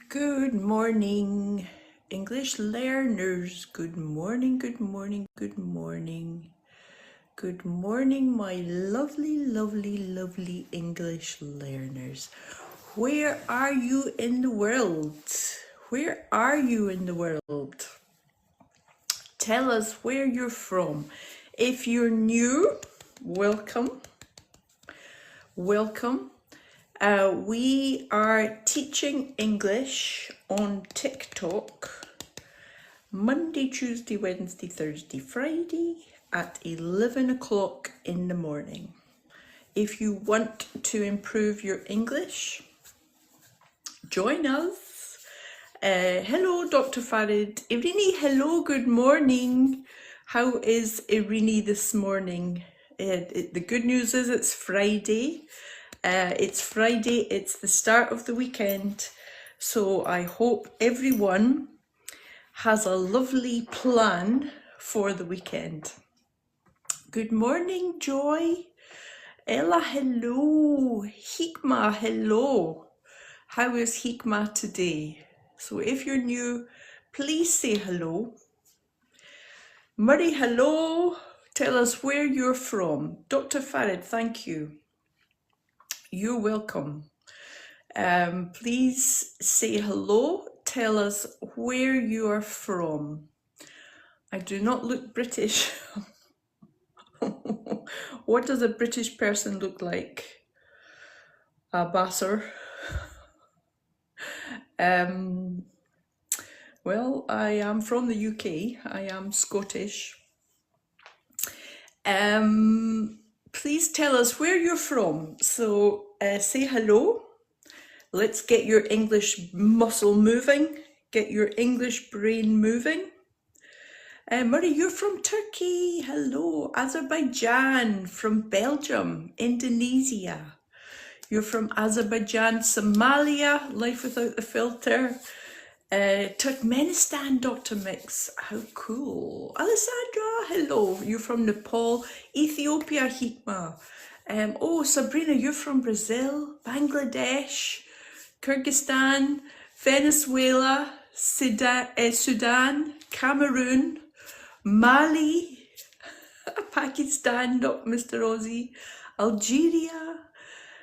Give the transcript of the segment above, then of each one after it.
Good morning, English learners. Good morning, good morning, good morning. Good morning, my lovely, lovely, lovely English learners. Where are you in the world? Where are you in the world? Tell us where you're from. If you're new, welcome. Welcome. We are teaching English on TikTok Monday, Tuesday, Wednesday, Thursday, Friday at 11 o'clock in the morning. If you want to improve your English, join us. Hello, Dr. Farid. Irini, hello, good morning. How is Irini this morning? The good news is it's Friday. It's the start of the weekend. So I hope everyone has a lovely plan for the weekend. Good morning, Joy. Ella, hello. Hikma, hello. How is Hikma today? So if you're new, please say hello. Murray, hello. Tell us where you're from. Dr. Farid, thank you. You're welcome. Please say hello. Tell us where you are from. I do not look British. What does a British person look like? A basser. Well, I am from the UK. I am Scottish. Please tell us where you're from. So say hello. Let's get your English muscle moving. Get your English brain moving. Murray, you're from Turkey. Hello. Azerbaijan, from Belgium, Indonesia. You're from Azerbaijan, Somalia, Life Without the Filter. Turkmenistan, Dr. Mix. How cool. Alessandra, hello. You're from Nepal. Ethiopia, Hikma. Oh, Sabrina, you're from Brazil, Bangladesh, Kyrgyzstan, Venezuela, Sudan, Cameroon, Mali, Pakistan, Mr. Aussie, Algeria.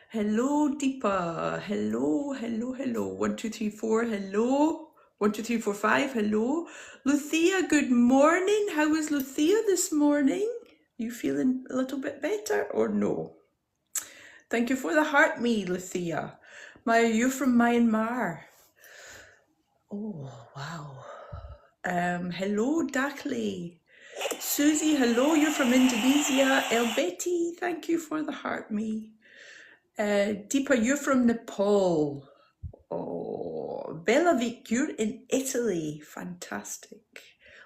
Hello, Deepa. Hello, hello, hello. 1, 2, 3, 4. Hello. 1, 2, 3, 4, 5. Hello. Luthia, good morning. How is Luthia this morning? You feeling a little bit better or no? Thank you for the heart me, Luthia. You're from Myanmar. Oh, wow. Hello, Dakli. Susie, hello, you're from Indonesia. El Betty, thank you for the heart me. Deepa, you're from Nepal. Oh, Belavik, you're in Italy. Fantastic.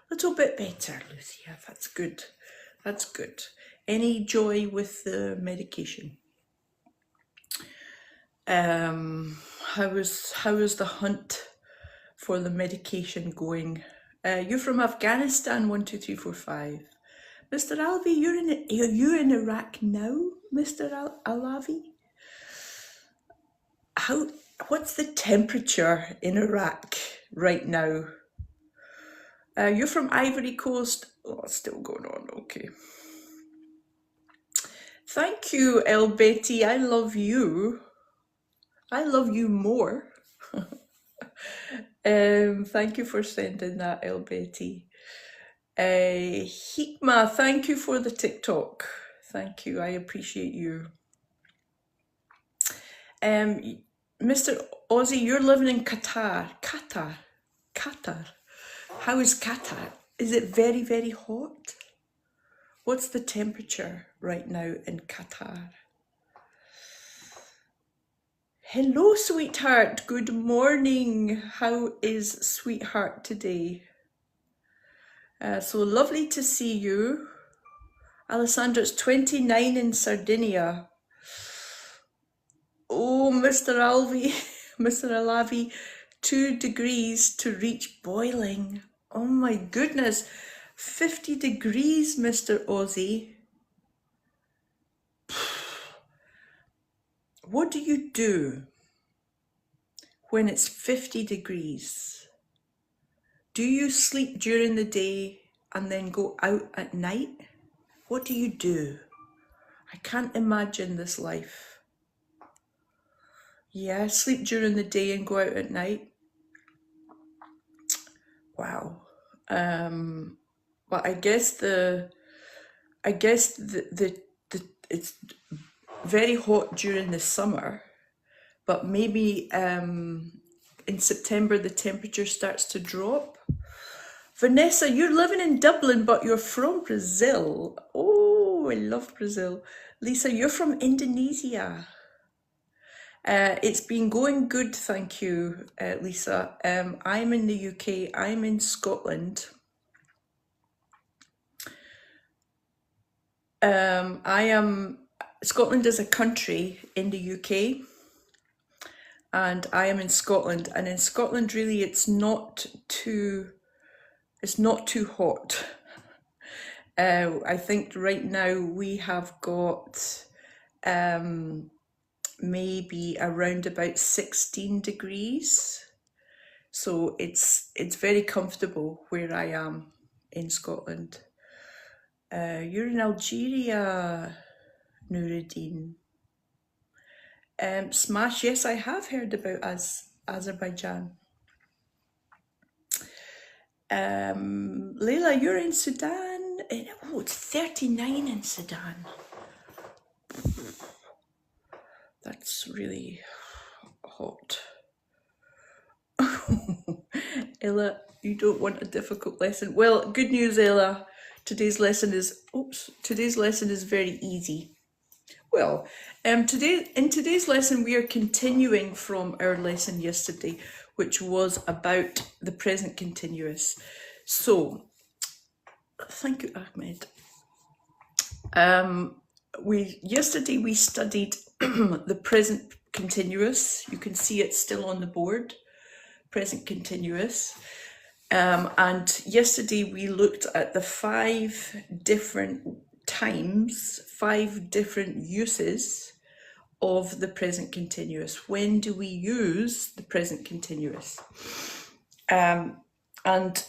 A little bit better, Lucia. That's good. That's good. Any joy with the medication? How is the hunt for the medication going? You're from Afghanistan. 1, 2, 3, 4, 5. Mr. Alvi, are you in Iraq now, Mr. Alavi? What's the temperature in Iraq right now? You're from Ivory Coast. Oh, it's still going on. Okay. Thank you, El Betty. I love you. I love you more. Thank you for sending that, El Betty. Hikma, thank you for the TikTok. Thank you. I appreciate you. Mr. Aussie, you're living in Qatar. Qatar. How is Qatar? Is it very, very hot? What's the temperature right now in Qatar? Hello, sweetheart. Good morning. How is sweetheart today? So lovely to see you. Alessandra, it's 29 in Sardinia. Oh, Mr. Alvi, Mr. Alavi, 2 degrees to reach boiling. Oh my goodness, 50 degrees, Mr. Aussie. What do you do when it's 50 degrees? Do you sleep during the day and then go out at night? What do you do? I can't imagine this life. Yeah, sleep during the day and go out at night. Wow. But I guess the it's very hot during the summer, but maybe in September the temperature starts to drop. Vanessa, you're living in Dublin, but you're from Brazil. Oh, I love Brazil. Lisa, you're from Indonesia. It's been going good, thank you, Lisa. I'm in the UK, I'm in Scotland. Scotland is a country in the UK, and I am in Scotland, and in Scotland really it's not too hot. I think right now we have got maybe around about 16 degrees. So it's very comfortable where I am in Scotland. You're in Algeria, Nuruddin. Smash, yes, I have heard about Azerbaijan. Leila, you're in Sudan. Oh, it's 39 in Sudan. That's really hot. Ella, you don't want a difficult lesson. Well, good news, Ella. Today's lesson is very easy. Well, in today's lesson we are continuing from our lesson yesterday, which was about the present continuous. So, thank you, Ahmed. Yesterday we studied the present continuous. You can see it still on the board, present continuous. And yesterday we looked at the 5 different times, 5 different uses of the present continuous. When do we use the present continuous? And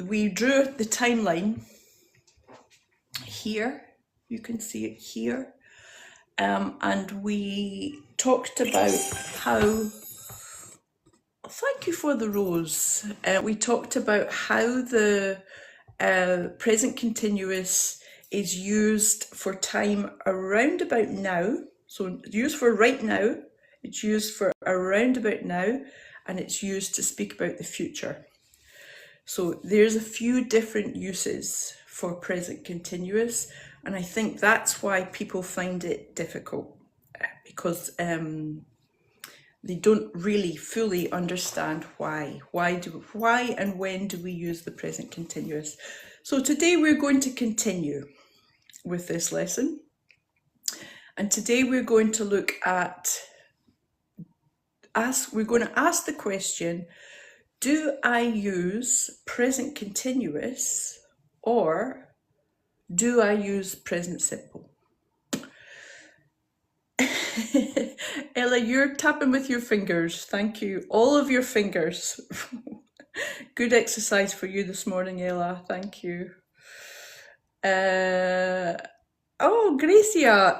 we drew the timeline here. You can see it here. And we talked about how, thank you for the rose. We talked about how the present continuous is used for time around about now. So it's used for right now, it's used for around about now, and it's used to speak about the future. So there's a few different uses for present continuous, and I think that's why people find it difficult, because they don't really fully understand why and when do we use the present continuous. So today we're going to continue with this lesson, and today we're going to look at we're going to ask the question, do I use present continuous or do I use present simple? Ella, you're tapping with your fingers. Thank you. All of your fingers. Good exercise for you this morning, Ella. Thank you. Oh, Gracia,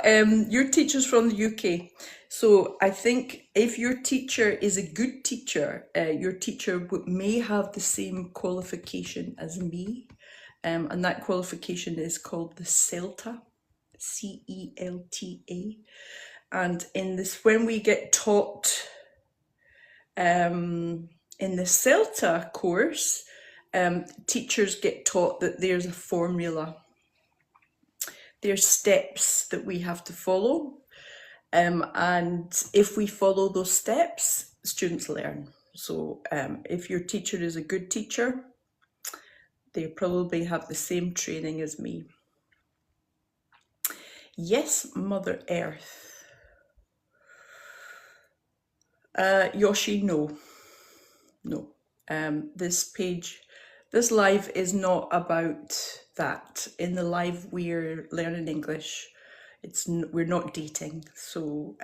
your teacher's from the UK. So I think if your teacher is a good teacher, your teacher may have the same qualification as me. And that qualification is called the CELTA, C-E-L-T-A. And in this, when we get taught in the CELTA course, teachers get taught that there's a formula. There's steps that we have to follow. And if we follow those steps, students learn. So if your teacher is a good teacher, they probably have the same training as me. Yes, Mother Earth. Yoshi, no. This live is not about that. In the live, we're learning English. We're not dating, so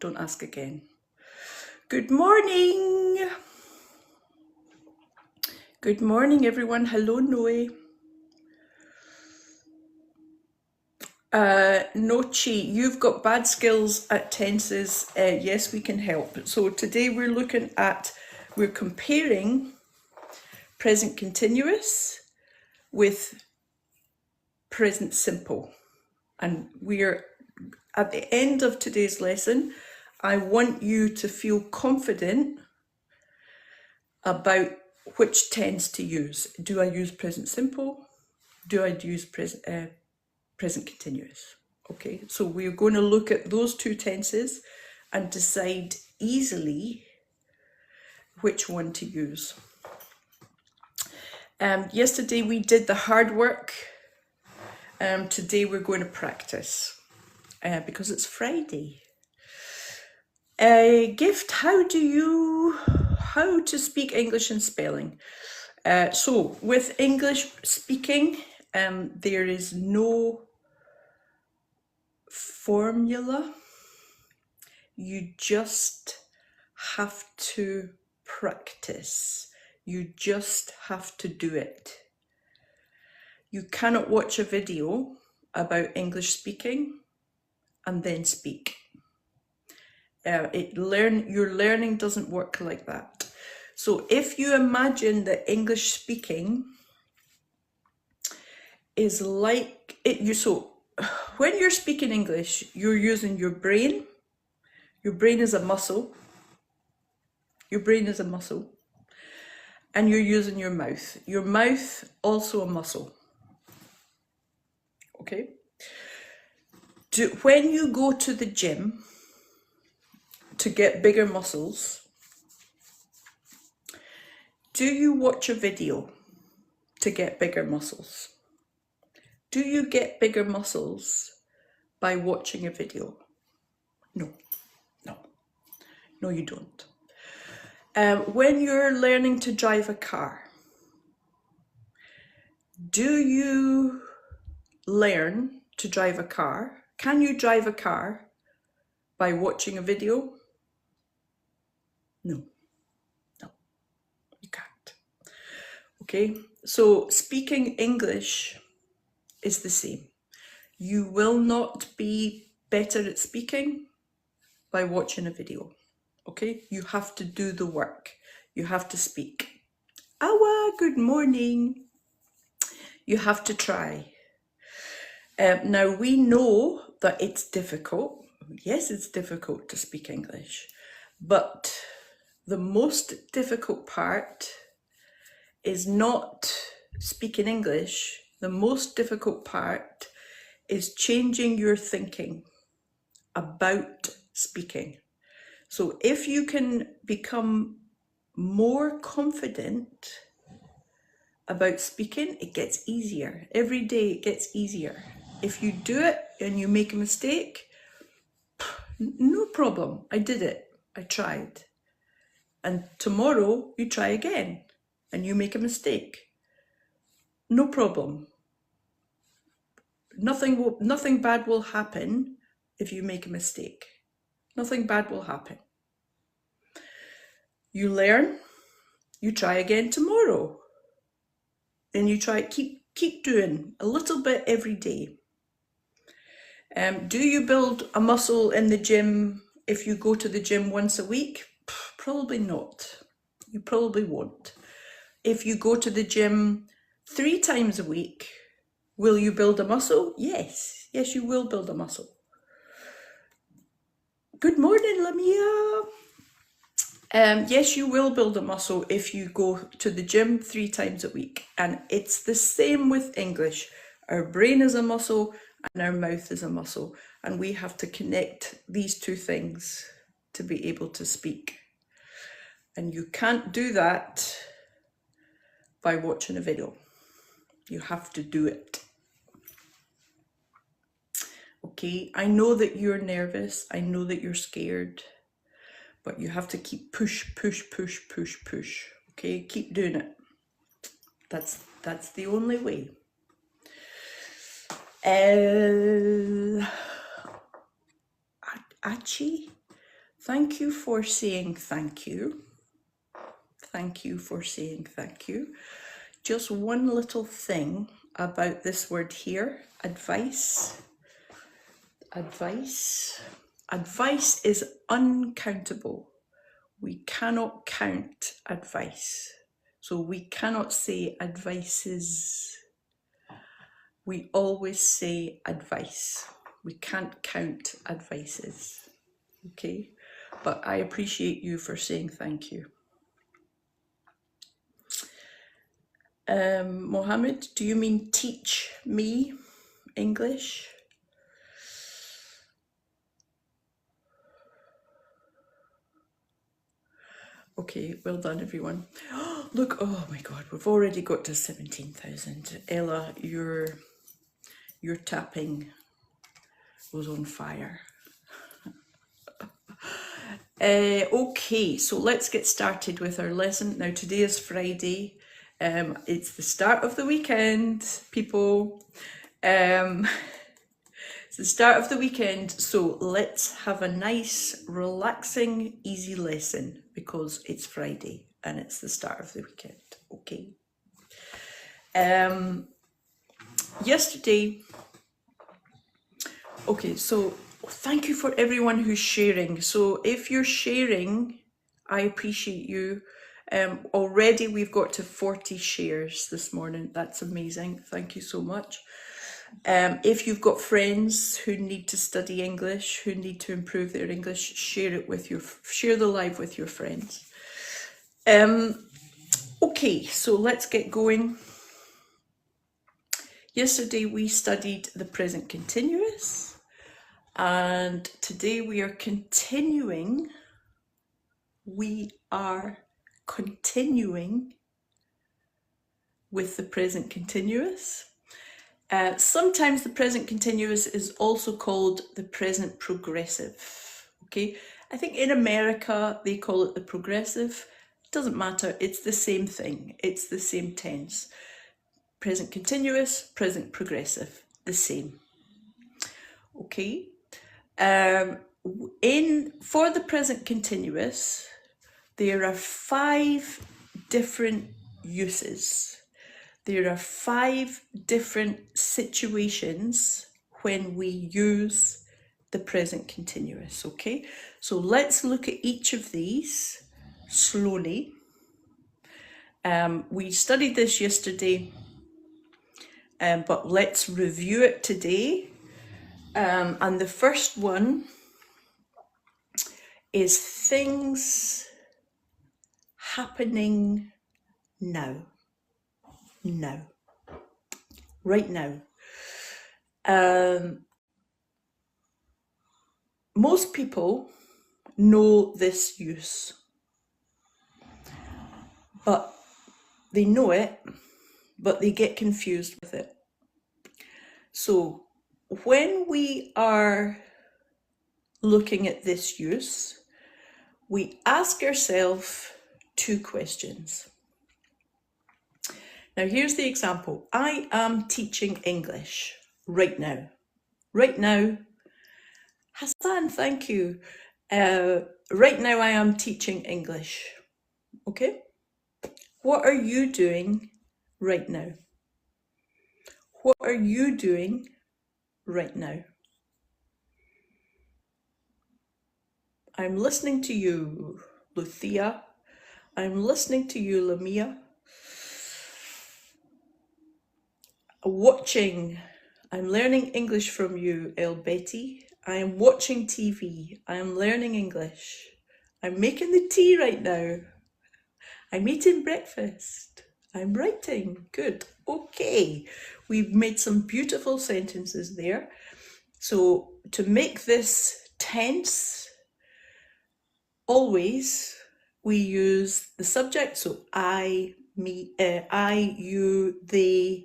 don't ask again. Good morning. Good morning, everyone. Hello, Noe. Nochi, you've got bad skills at tenses. Yes, we can help. So today we're comparing present continuous with present simple. And we're at the end of today's lesson. I want you to feel confident about which tense to use. Do I use present simple? Do I use present continuous? Okay, so we're going to look at those two tenses and decide easily which one to use. Yesterday we did the hard work. Today we're going to practice because it's Friday. Gift, how to speak English and spelling. So with English speaking, there is no formula. You just have to practice. You just have to do it. You cannot watch a video about English speaking and then speak. Your learning doesn't work like that. So if you imagine that English speaking is like it, so when you're speaking English, you're using your brain. Your brain is a muscle. Your brain is a muscle. And you're using your mouth. Your mouth, also a muscle. Okay? When you go to the gym to get bigger muscles, do you watch a video to get bigger muscles? Do you get bigger muscles by watching a video? No, you don't. When you're learning to drive a car, do you learn to drive a car? Can you drive a car by watching a video? No, you can't. Okay, so speaking English is the same. You will not be better at speaking by watching a video. Okay, you have to do the work. You have to speak. Awa, good morning. You have to try. Now we know that it's difficult. Yes, it's difficult to speak English, but the most difficult part is not speaking English. The most difficult part is changing your thinking about speaking. So if you can become more confident about speaking, it gets easier. Every day it gets easier. If you do it and you make a mistake, no problem. I did it. I tried. And tomorrow you try again and you make a mistake. No problem. Nothing bad will happen if you make a mistake. Nothing bad will happen. You learn, you try again tomorrow. Then you try, keep doing a little bit every day. Do you build a muscle in the gym if you go to the gym once a week? Probably not. You probably won't. If you go to the gym 3 times a week, will you build a muscle? Yes. Yes, you will build a muscle. Good morning, Lamia. Yes, you will build a muscle if you go to the gym 3 times a week. And it's the same with English. Our brain is a muscle and our mouth is a muscle. And we have to connect these two things to be able to speak. And you can't do that by watching a video. You have to do it. Okay, I know that you're nervous. I know that you're scared. But you have to keep push. Okay, keep doing it. That's the only way. Achi, Thank you for saying thank you. Thank you for saying thank you. Just one little thing about this word here, advice. Advice. Advice is uncountable. We cannot count advice. So we cannot say advices. We always say advice. We can't count advices. Okay? But I appreciate you for saying thank you. Mohammed, do you mean teach me English? Okay, well done everyone. Look, oh my God, we've already got to 17,000. Ella, your tapping was on fire. Okay, so let's get started with our lesson. Now today is Friday. It's the start of the weekend, people. It's the start of the weekend, so let's have a nice, relaxing, easy lesson because it's Friday and it's the start of the weekend, okay? Yesterday, okay, so thank you for everyone who's sharing. So if you're sharing, I appreciate you. Already we've got to 40 shares this morning. That's amazing. Thank you so much. If you've got friends who need to study English, who need to improve their English, share the live with your friends. Okay, so let's get going. Yesterday we studied the present continuous, and today we are continuing. We are continuing with the present continuous. Sometimes the present continuous is also called the present progressive. Okay, I think in America they call it the progressive. It doesn't matter, it's the same thing, it's the same tense. Present continuous, present progressive, the same. Okay, for the present continuous, there are 5 different uses. There are 5 different situations when we use the present continuous, okay? So let's look at each of these slowly. We studied this yesterday, but let's review it today. And the first one is things happening now. Now. Right now. Most people know this use, but they know it, but they get confused with it. So when we are looking at this use, we ask ourselves 2 questions. Now here's the example. I am teaching English right now. Right now, Hassan, thank you. Right now I am teaching English, okay? What are you doing right now? What are you doing right now? I'm listening to you, Luthia. I'm listening to you, Lamia. Watching. I'm learning English from you, El Betty. I am watching TV. I am learning English. I'm making the tea right now. I'm eating breakfast. I'm writing. Good. Okay. We've made some beautiful sentences there. So to make this tense, always we use the subject. So I, me, I, you, they,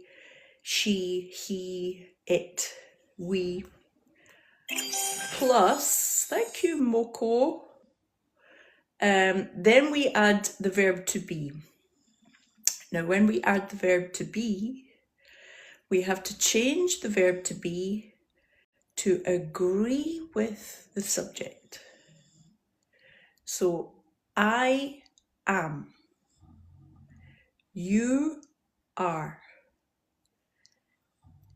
she, he, it, we, plus, thank you, Moko. Then we add the verb to be. Now, when we add the verb to be, we have to change the verb to be to agree with the subject. So I am, you are,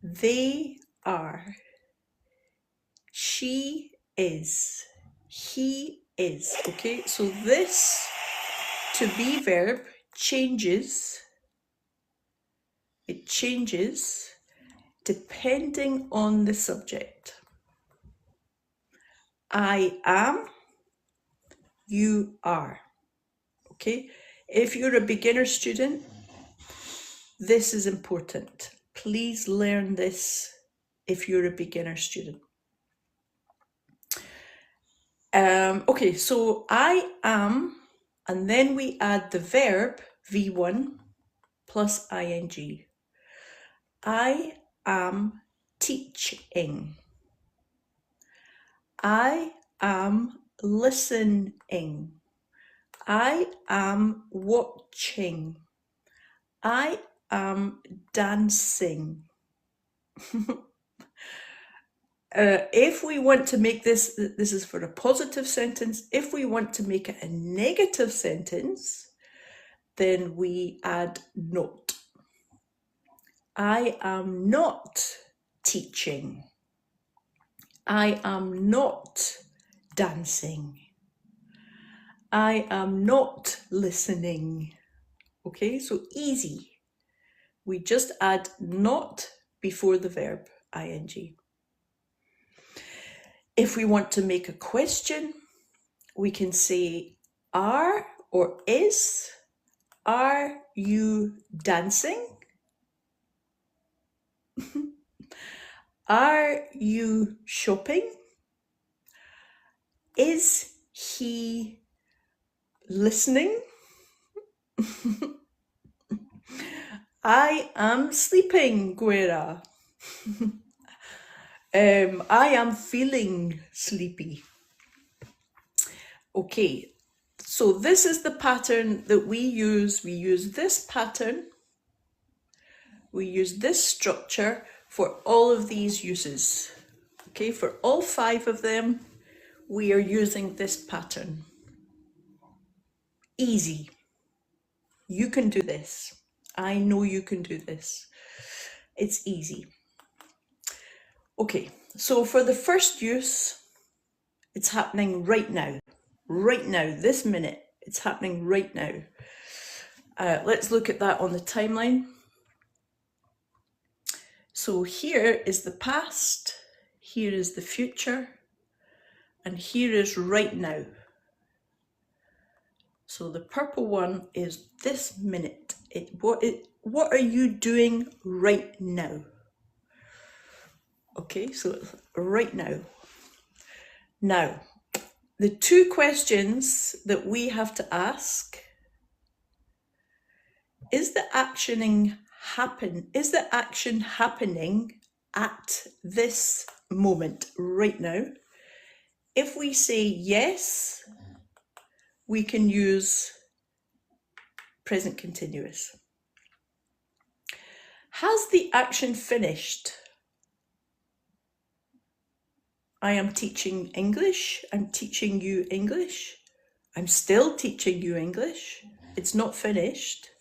they are, she is, he is. Okay, so this to be verb changes. It changes depending on the subject. I am, you are. Okay, if you're a beginner student, this is important. Please learn this if you're a beginner student. Okay, so I am, and then we add the verb V1 plus ing. I am teaching. I am listening. I am watching. I am dancing. If we want to make this is for a positive sentence. If we want to make it a negative sentence, then we add not. I am not teaching. I am not dancing. I am not listening. Okay, so easy. We just add not before the verb ing. If we want to make a question, we can say are or is. Are you dancing? Are you shopping? Is he listening? I am sleeping, Guera. I am feeling sleepy. Okay, so this is the pattern that we use. We use this pattern. We use this structure for all of these uses. Okay, for all 5 of them, we are using this pattern. Easy. You can do this. I know you can do this. It's easy. Okay, so for the first use, it's happening right now. Right now, this minute, it's happening right now. Let's look at that on the timeline. So here is the past, here is the future, and here is right now. So the purple one is this minute. What are you doing right now? Okay, so right now. Now, the 2 questions that we have to ask: is the action happening at this moment right now? If we say yes, we can use present continuous. Has the action finished? I am teaching English. I'm teaching you English. I'm still teaching you English. It's not finished.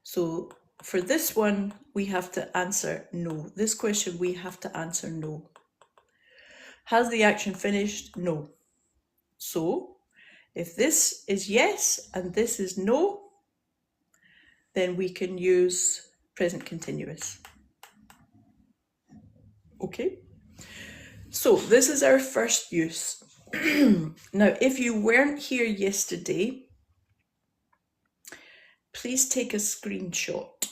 So for this one, we have to answer no. This question, we have to answer no. Has the action finished? No. So if this is yes and this is no, then we can use present continuous. Okay? So this is our first use. Now, if you weren't here yesterday, please take a screenshot.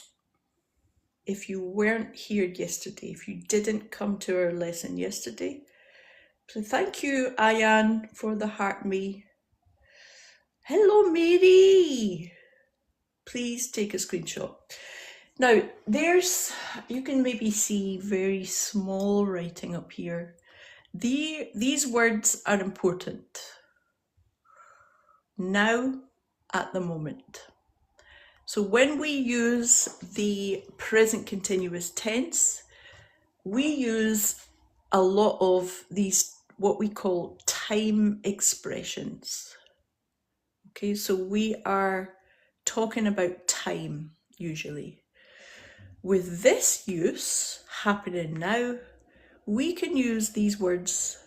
If you weren't here yesterday, if you didn't come to our lesson yesterday, please, thank you, Ayan, for the heart me. Hello, Mary. Please take a screenshot. Now, you can maybe see very small writing up here. These words are important. Now, at the moment. So when we use the present continuous tense, we use a lot of these, what we call time expressions. Okay, so we are talking about time usually. With this use happening now, we can use these words.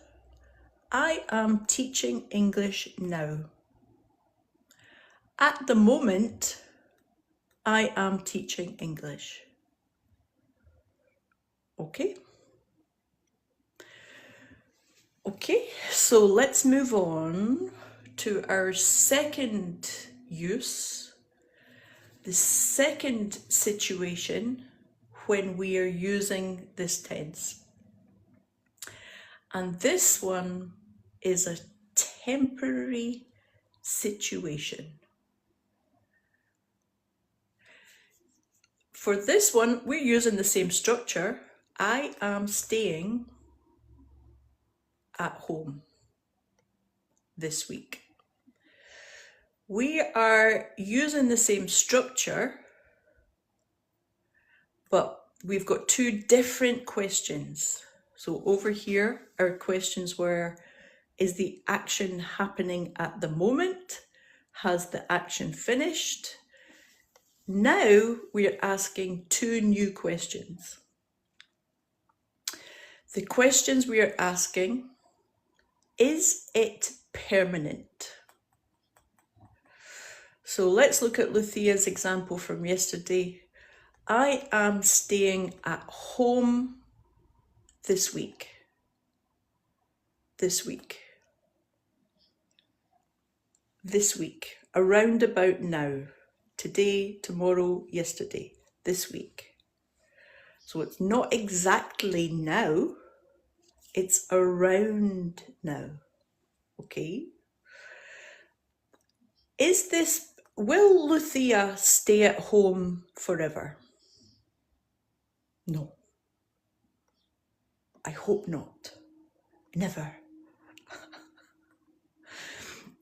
I am teaching English now. At the moment, I am teaching English. Okay? Okay, so let's move on to our second use, the second situation when we are using this tense. And this one is a temporary situation. For this one, we're using the same structure. I am staying at home this week. We are using the same structure, but we've got two different questions. So over here, our questions were, is the action happening at the moment? Has the action finished? Now we're asking two new questions. The questions we are asking, is it permanent? So let's look at Lucia's example from yesterday. I am staying at home this week. This week. This week. Around about now. Today, tomorrow, yesterday. This week. So it's not exactly now. It's around now. Okay? Will Lucia stay at home forever? No. I hope not. Never.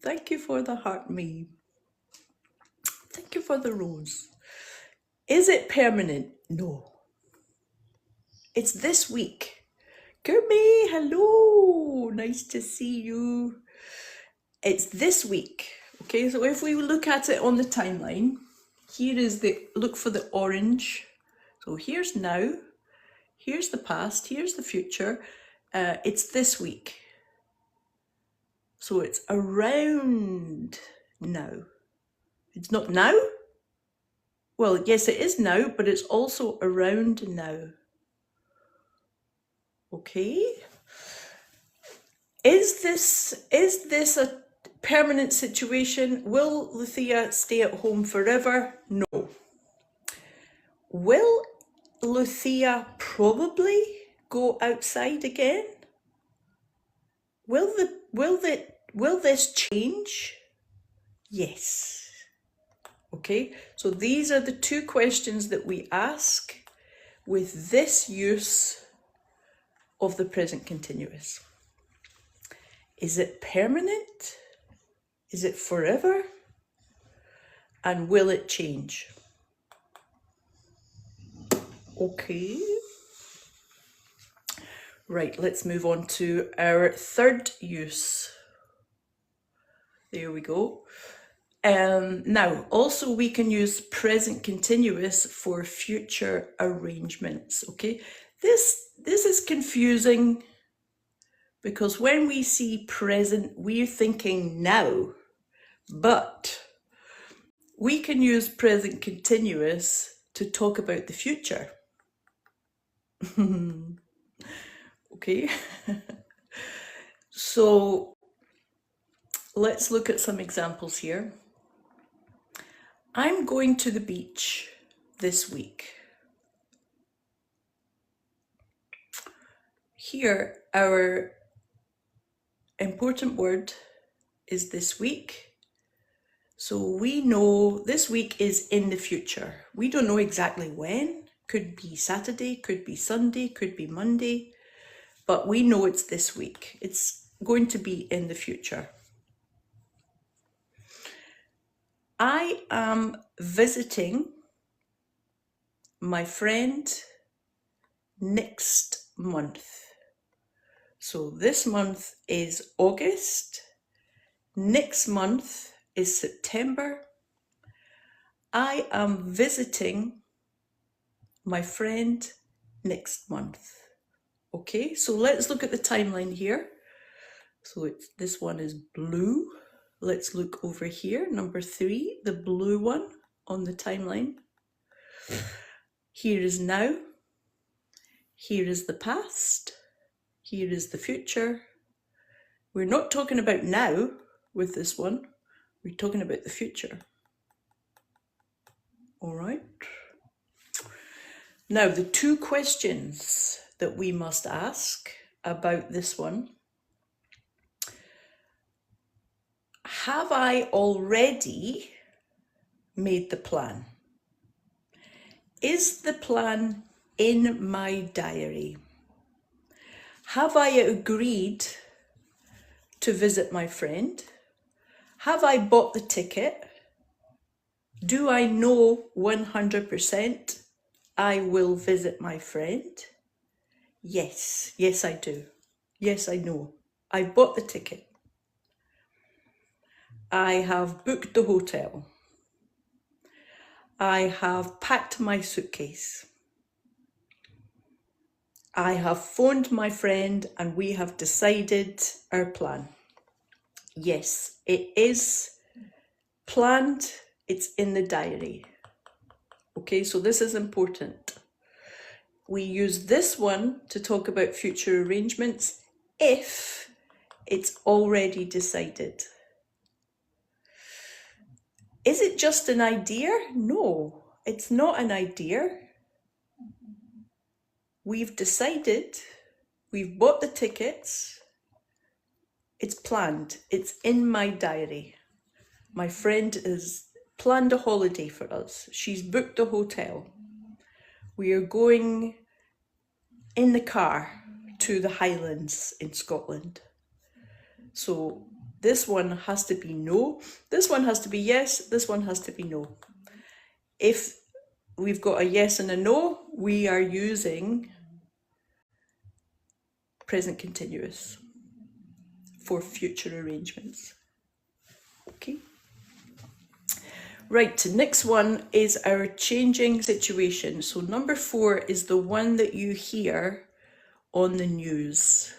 Thank you for the heart, me. Thank you for the rose. Is it permanent? No. It's this week. Gurme, hello. Nice to see you. It's this week. Okay, so if we look at it on the timeline, here is look for the orange. So here's now, here's the past, here's the future. It's this week. So it's around now. It's not now? Well, yes, it is now, but it's also around now. Okay. Is this a permanent situation? Will Lucia stay at home forever? No. Will Lucia probably go outside again? Will this change? Yes. Okay, so these are the two questions that we ask with this use of the present continuous. Is it permanent? Is it forever? And will it change? Okay. Right, let's move on to our third use. There we go. Now, also we can use present continuous for future arrangements, okay? This is confusing because when we see present, we're thinking now, but we can use present continuous to talk about the future. Okay, so let's look at some examples here. I'm going to the beach this week. Here, our important word is this week. So we know this week is in the future. We don't know exactly when. Could be Saturday, could be Sunday, could be Monday. But we know it's this week. It's going to be in the future. I am visiting my friend next month. So this month is August. Next month is September. I am visiting my friend next month. Okay, so let's look at the timeline here. So this one is blue. Let's look over here, number 3, the blue one on the timeline. Here is now. Here is the past. Here is the future. We're not talking about now with this one. We're talking about the future. All right. Now, the 2 questions that we must ask about this one. Have I already made the plan? Is the plan in my diary? Have I agreed to visit my friend? Have I bought the ticket? Do I know 100% I will visit my friend? Yes, yes I do. Yes, I know. I bought the ticket. I have booked the hotel. I have packed my suitcase. I have phoned my friend and we have decided our plan. Yes, it is planned. It's in the diary. Okay, so this is important. We use this one to talk about future arrangements if it's already decided. Is it just an idea? No, it's not an idea. We've decided, we've bought the tickets, it's planned, it's in my diary. My friend has planned a holiday for us. She's booked a hotel. We are going in the car to the Highlands in Scotland. So this one has to be no, this one has to be yes, this one has to be no. If we've got a yes and a no, we are using present continuous for future arrangements. Okay. Right, next one is our changing situation. So number 4 is the one that you hear on the news.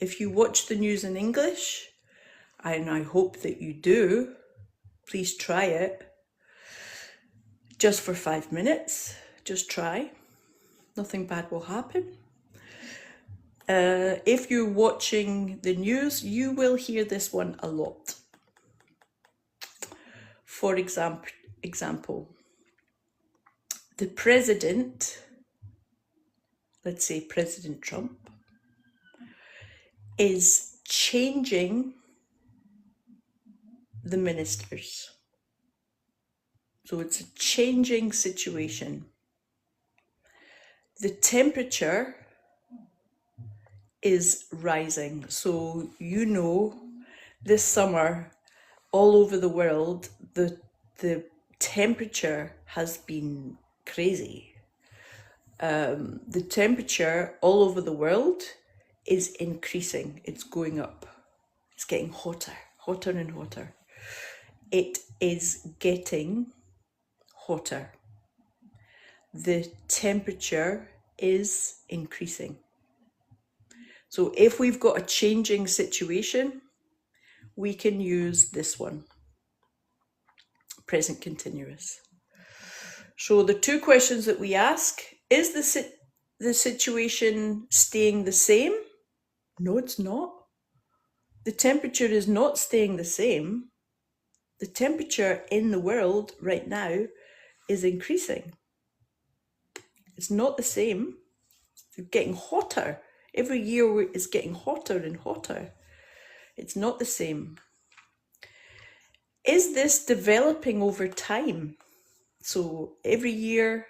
If you watch the news in English, and I hope that you do, please try it. Just for 5 minutes, just try. Nothing bad will happen. If you're watching the news, you will hear this one a lot. For example, the president, let's say President Trump, is changing the ministers. So it's a changing situation. The temperature is rising. So you know, this summer, all over the world, the temperature has been crazy. The temperature all over the world is increasing. It's going up. It's getting hotter, hotter and hotter. It is getting hotter. The temperature is increasing. So if we've got a changing situation, we can use this one, present continuous. So the 2 questions that we ask, is the situation staying the same? No, it's not. The temperature is not staying the same. The temperature in the world right now is increasing. It's not the same. It's getting hotter. Every year it's getting hotter and hotter. It's not the same. Is this developing over time? So every year,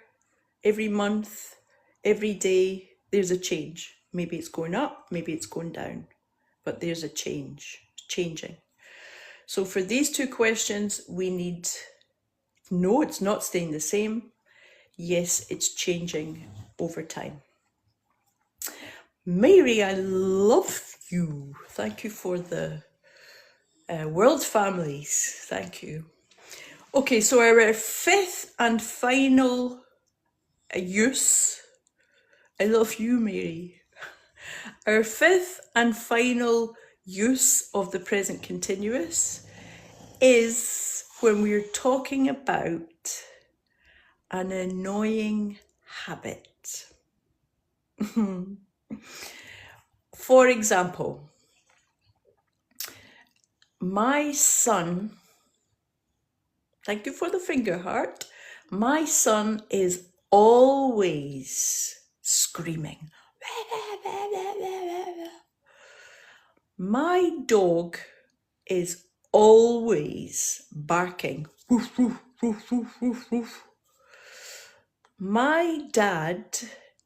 every month, every day, there's a change. Maybe it's going up, maybe it's going down, but there's a change, changing. So for these 2 questions, we need, no, it's not staying the same. Yes, it's changing over time. Mary, I love you. Thank you for the World families, thank you. Okay, so our fifth and final use, I love you, Mary. Our fifth and final use of the present continuous is when we're talking about an annoying habit. For example, my son, thank you for the finger heart, my son is always screaming. My dog is always barking. My dad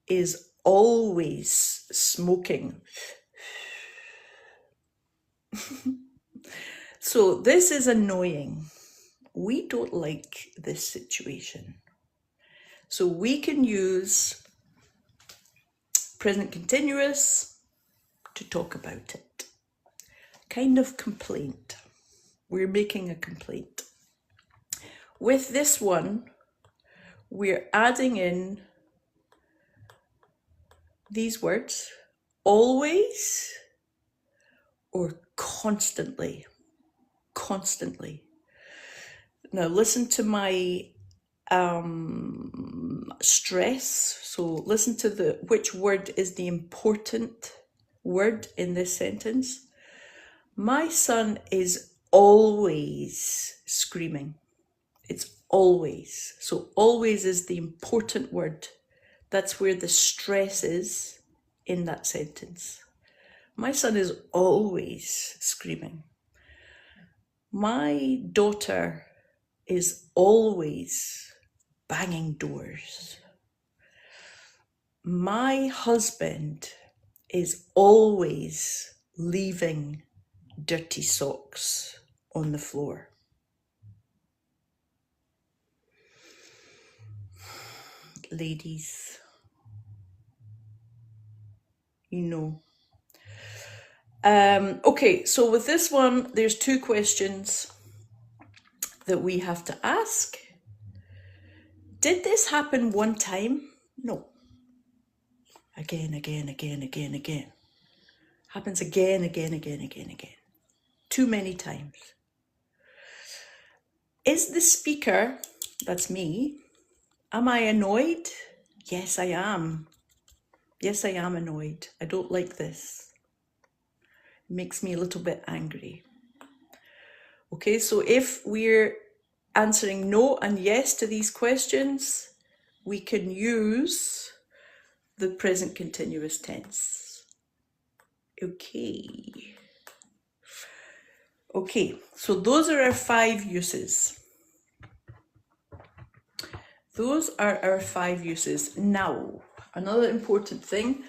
is always smoking. So this is annoying. We don't like this situation. So we can use present continuous to talk about it. Kind of complaint. We're making a complaint. With this one, we're adding in these words, always or constantly. Constantly. Now listen to my stress. So listen to which word is the important word in this sentence. My son is always screaming. It's always. So always is the important word. That's where the stress is in that sentence. My son is always screaming. My daughter is always banging doors. My husband is always leaving dirty socks on the floor. Ladies, you know. Okay, so with this one, there's two questions that we have to ask. Did this happen one time? No. Again. Happens again. Too many times. Is the speaker, that's me, am I annoyed? Yes, I am. Yes, I am annoyed. I don't like this. It makes me a little bit angry. Okay, so if we're answering no and yes to these questions, we can use the present continuous tense. Okay. Okay, so those are our 5 uses. Those are our 5 uses. Now, another important thing,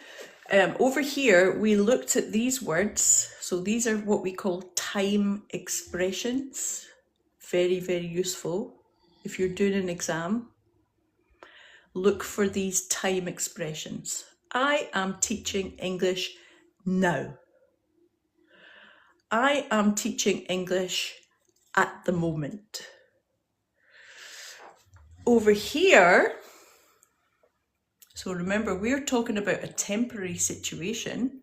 over here, we looked at these words. So these are what we call time expressions. Very, very useful. If you're doing an exam, look for these time expressions. I am teaching English now. I am teaching English at the moment. Over here, so remember, we're talking about a temporary situation.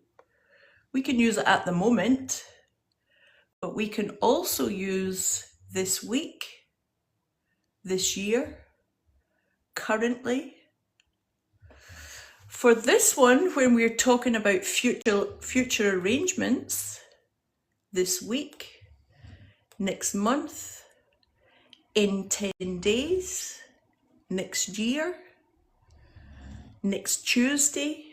We can use it at the moment, but we can also use this week, this year, currently. For this one, when we're talking about future arrangements, this week, next month, in 10 days, next year, next Tuesday,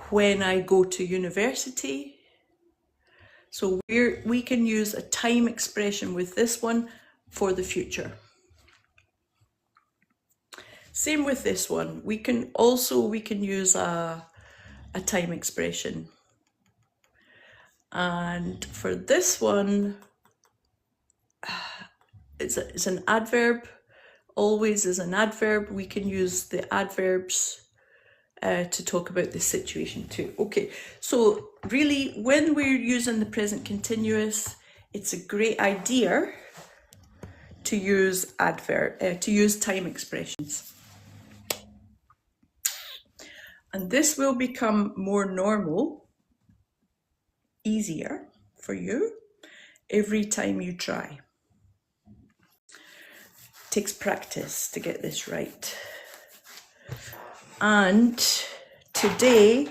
when I go to university. So we can use a time expression with this one for the future. Same with this one. We can use a time expression. And for this one, it's an adverb. Always is an adverb. We can use the adverbs to talk about this situation too. Okay, so really when we're using the present continuous, it's a great idea to use to use time expressions. And this will become more normal, easier for you every time you try. It takes practice to get this right. And today,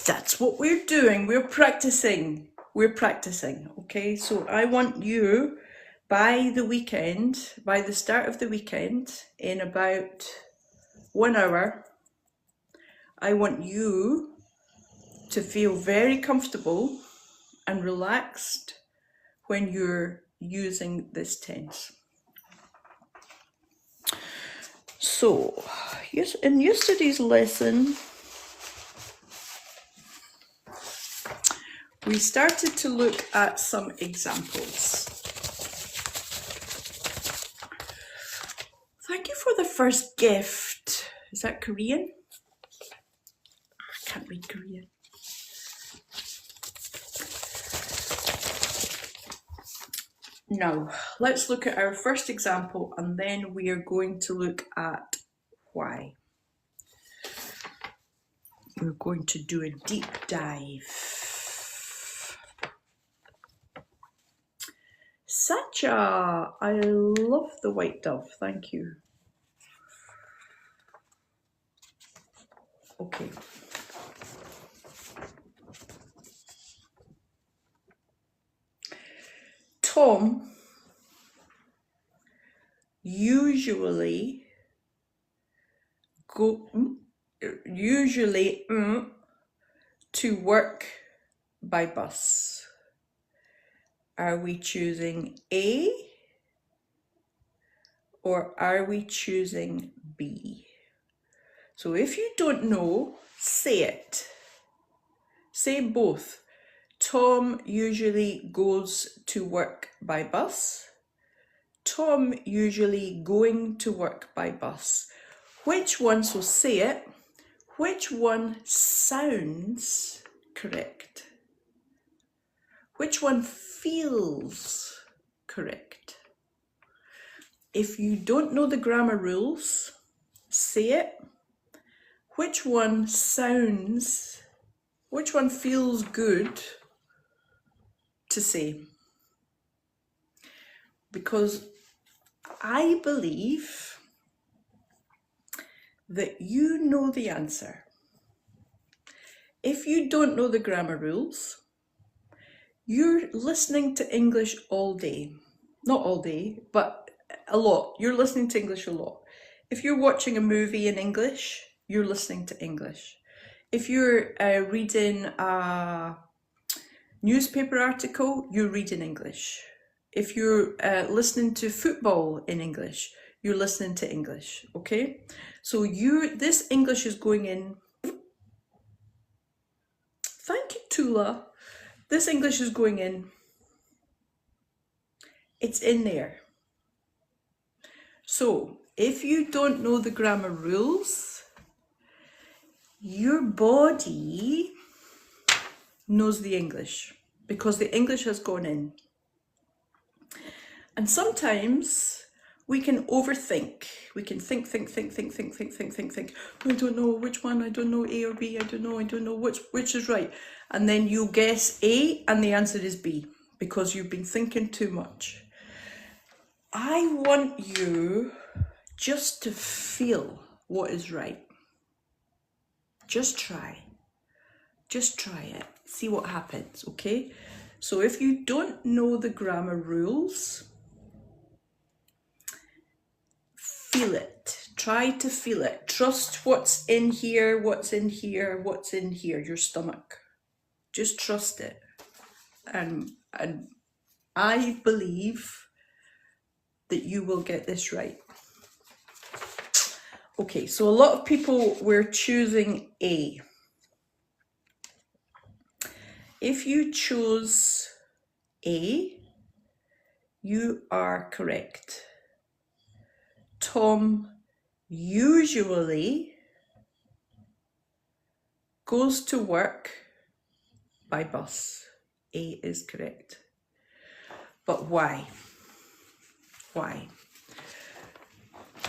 that's what we're doing. We're practicing. Okay? So I want you, by the weekend, by the start of the weekend, in about 1 hour, I want you to feel very comfortable and relaxed when you're using this tense. So, in yesterday's lesson, we started to look at some examples. Thank you for the first gift. Is that Korean? I can't read Korean. Now, let's look at our first example and then we are going to look at why. We're going to do a deep dive. Sacha, I love the white dove, thank you. Okay. Tom usually to work by bus. Are we choosing A or are we choosing B? So if you don't know, say it. Say both. Tom usually goes to work by bus. Tom usually going to work by bus. Which one, so say it, which one sounds correct? Which one feels correct? If you don't know the grammar rules, say it. Which one sounds, which one feels good to say? Because I believe that you know the answer. If you don't know the grammar rules, you're listening to English all day. Not all day, but a lot. You're listening to English a lot. If you're watching a movie in English, you're listening to English. If you're reading a newspaper article, you're reading English. If you're listening to football in English, you're listening to English, okay? So this English is going in. Thank you, Tula. This English is going in. It's in there. So if you don't know the grammar rules, your body knows the English because the English has gone in. And sometimes we can overthink. We can think. I don't know which one, I don't know A or B, I don't know which is right. And then you guess A and the answer is B because you've been thinking too much. I want you just to feel what is right. Just try it, see what happens, okay? So if you don't know the grammar rules, feel it, try to feel it, trust what's in here, your stomach, just trust it. And I believe that you will get this right. Okay, so a lot of people were choosing A. If you chose A, you are correct. Tom usually goes to work by bus. A is correct. But why? Why?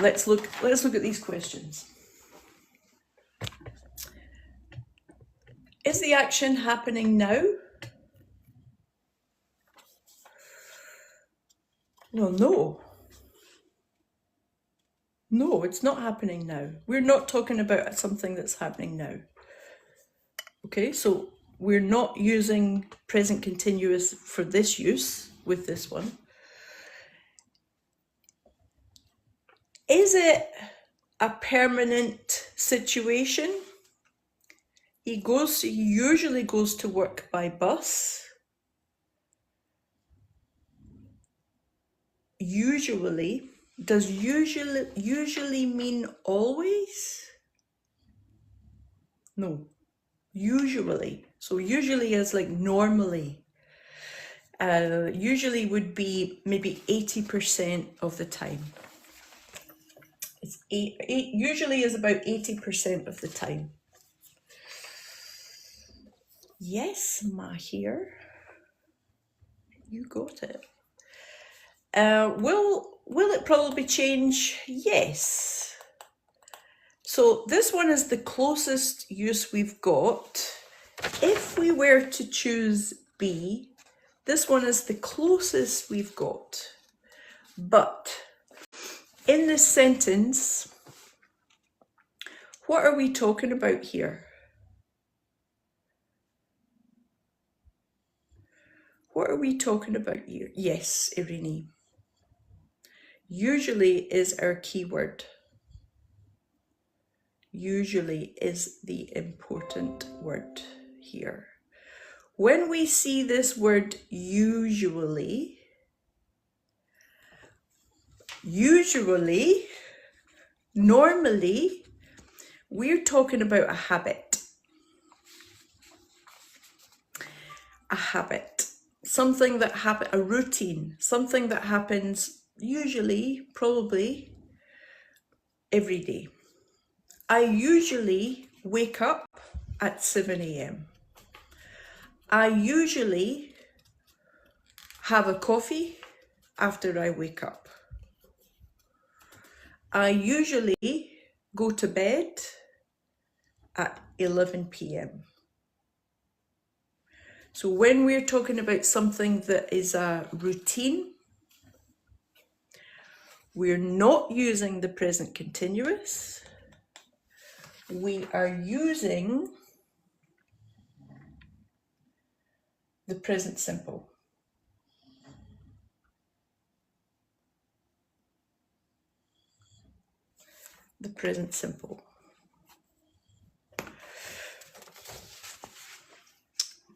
Let's look at these questions. Is the action happening now? Well, no. No, it's not happening now. We're not talking about something that's happening now. Okay, so we're not using present continuous for this use with this one. Is it a permanent situation? He usually goes to work by bus. Usually, does usually mean always? No, usually. So usually is like normally. Usually would be maybe 80% of the time. It's usually is about 80% of the time. Yes, Mahir, you got it. Will it probably change? Yes. So this one is the closest use we've got. If we were to choose B, this one is the closest we've got. But in this sentence, what are we talking about here? What are we talking about here? Yes, Irini. Usually is our keyword. Usually is the important word here. When we see this word usually, normally, we're talking about a habit. A habit. Something that happens, a routine, something that happens usually, probably, every day. I usually wake up at 7 a.m. I usually have a coffee after I wake up. I usually go to bed at 11 p.m. So when we're talking about something that is a routine, we're not using the present continuous. We are using the present simple. The present simple.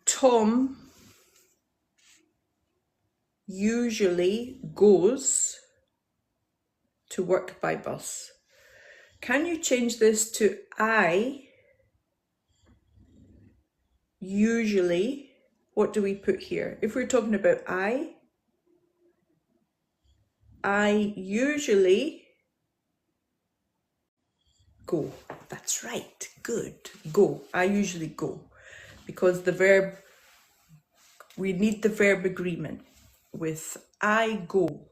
Tom usually goes to work by bus. Can you change this to I usually? What do we put here? If we're talking about I usually go. That's right. Good. Go. I usually go. Because the verb, we need the verb agreement with I go,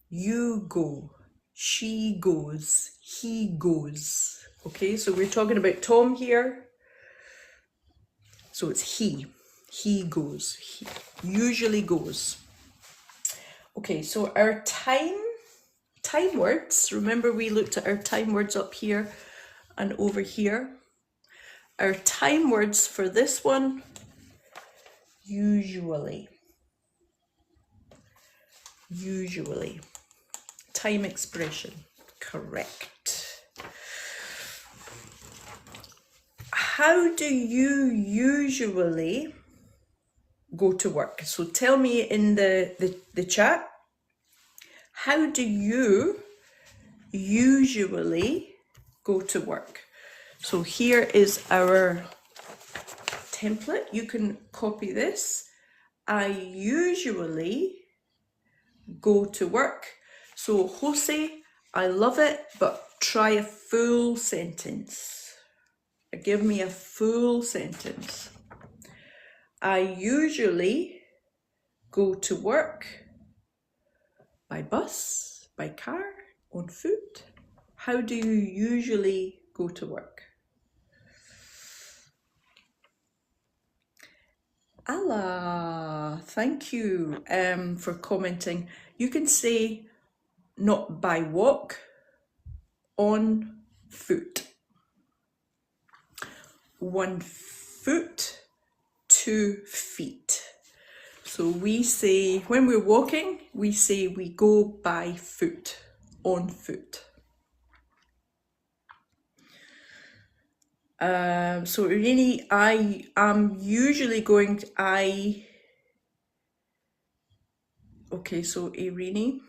you go, she goes, he goes. Okay, so we're talking about Tom here. So it's he goes, he usually goes. Okay, so our time words, remember we looked at our time words up here and over here. Our time words for this one, usually. Time expression, correct. How do you usually go to work? So tell me in the chat, how do you usually go to work? So here is our template. You can copy this. I usually go to work. So Jose, I love it, but try a full sentence. Give me a full sentence. I usually go to work by bus, by car, on foot. How do you usually go to work? Allah, thank you for commenting. You can say not by walk, on foot. 1 foot, 2 feet. So we say, when we're walking, we say we go by foot, on foot. So Irini, I am usually going to, okay, so Irini,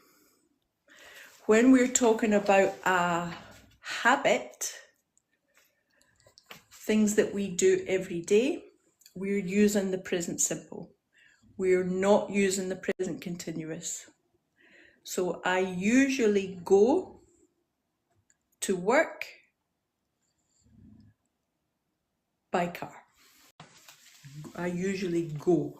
when we're talking about a habit, things that we do every day, we're using the present simple. We're not using the present continuous. So I usually go to work by car. I usually go.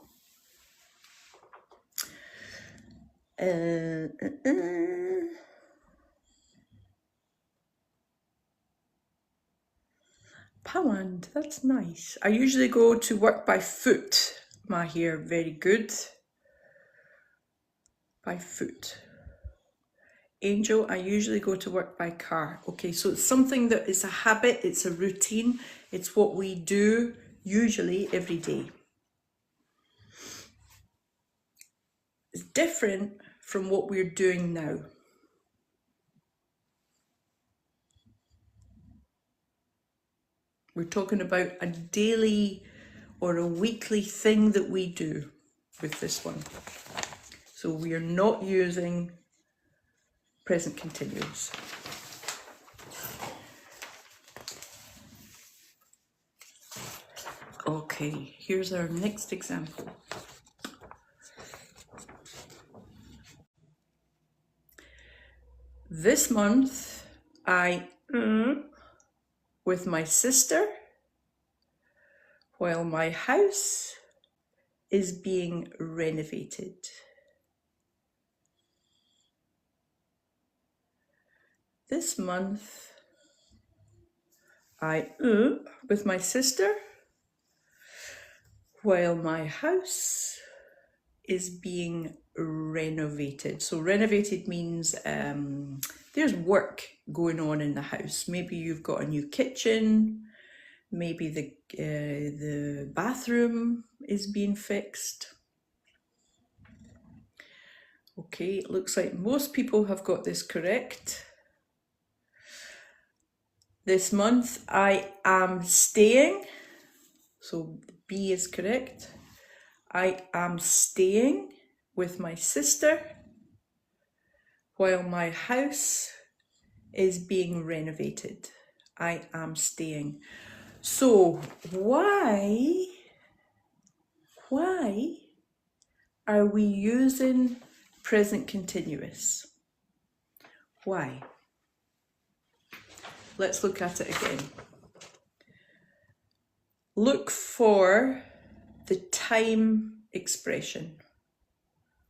Pound, that's nice. I usually go to work by foot. Mahir, very good. By foot. Angel, I usually go to work by car. Okay, so it's something that is a habit, it's a routine, it's what we do usually every day. It's different from what we're doing now. We're talking about a daily or a weekly thing that we do with this one. So we are not using present continuous. Okay, here's our next example. This month, I with my sister while my house is being renovated. This month, I with my sister while my house is being renovated. So renovated means there's work going on in the house. Maybe you've got a new kitchen, maybe the bathroom is being fixed. Okay, it looks like most people have got this correct. This month I am staying, so B is correct. I am staying with my sister while my house is being renovated. I am staying. So why are we using present continuous? Why? Let's look at it again. Look for the time expression.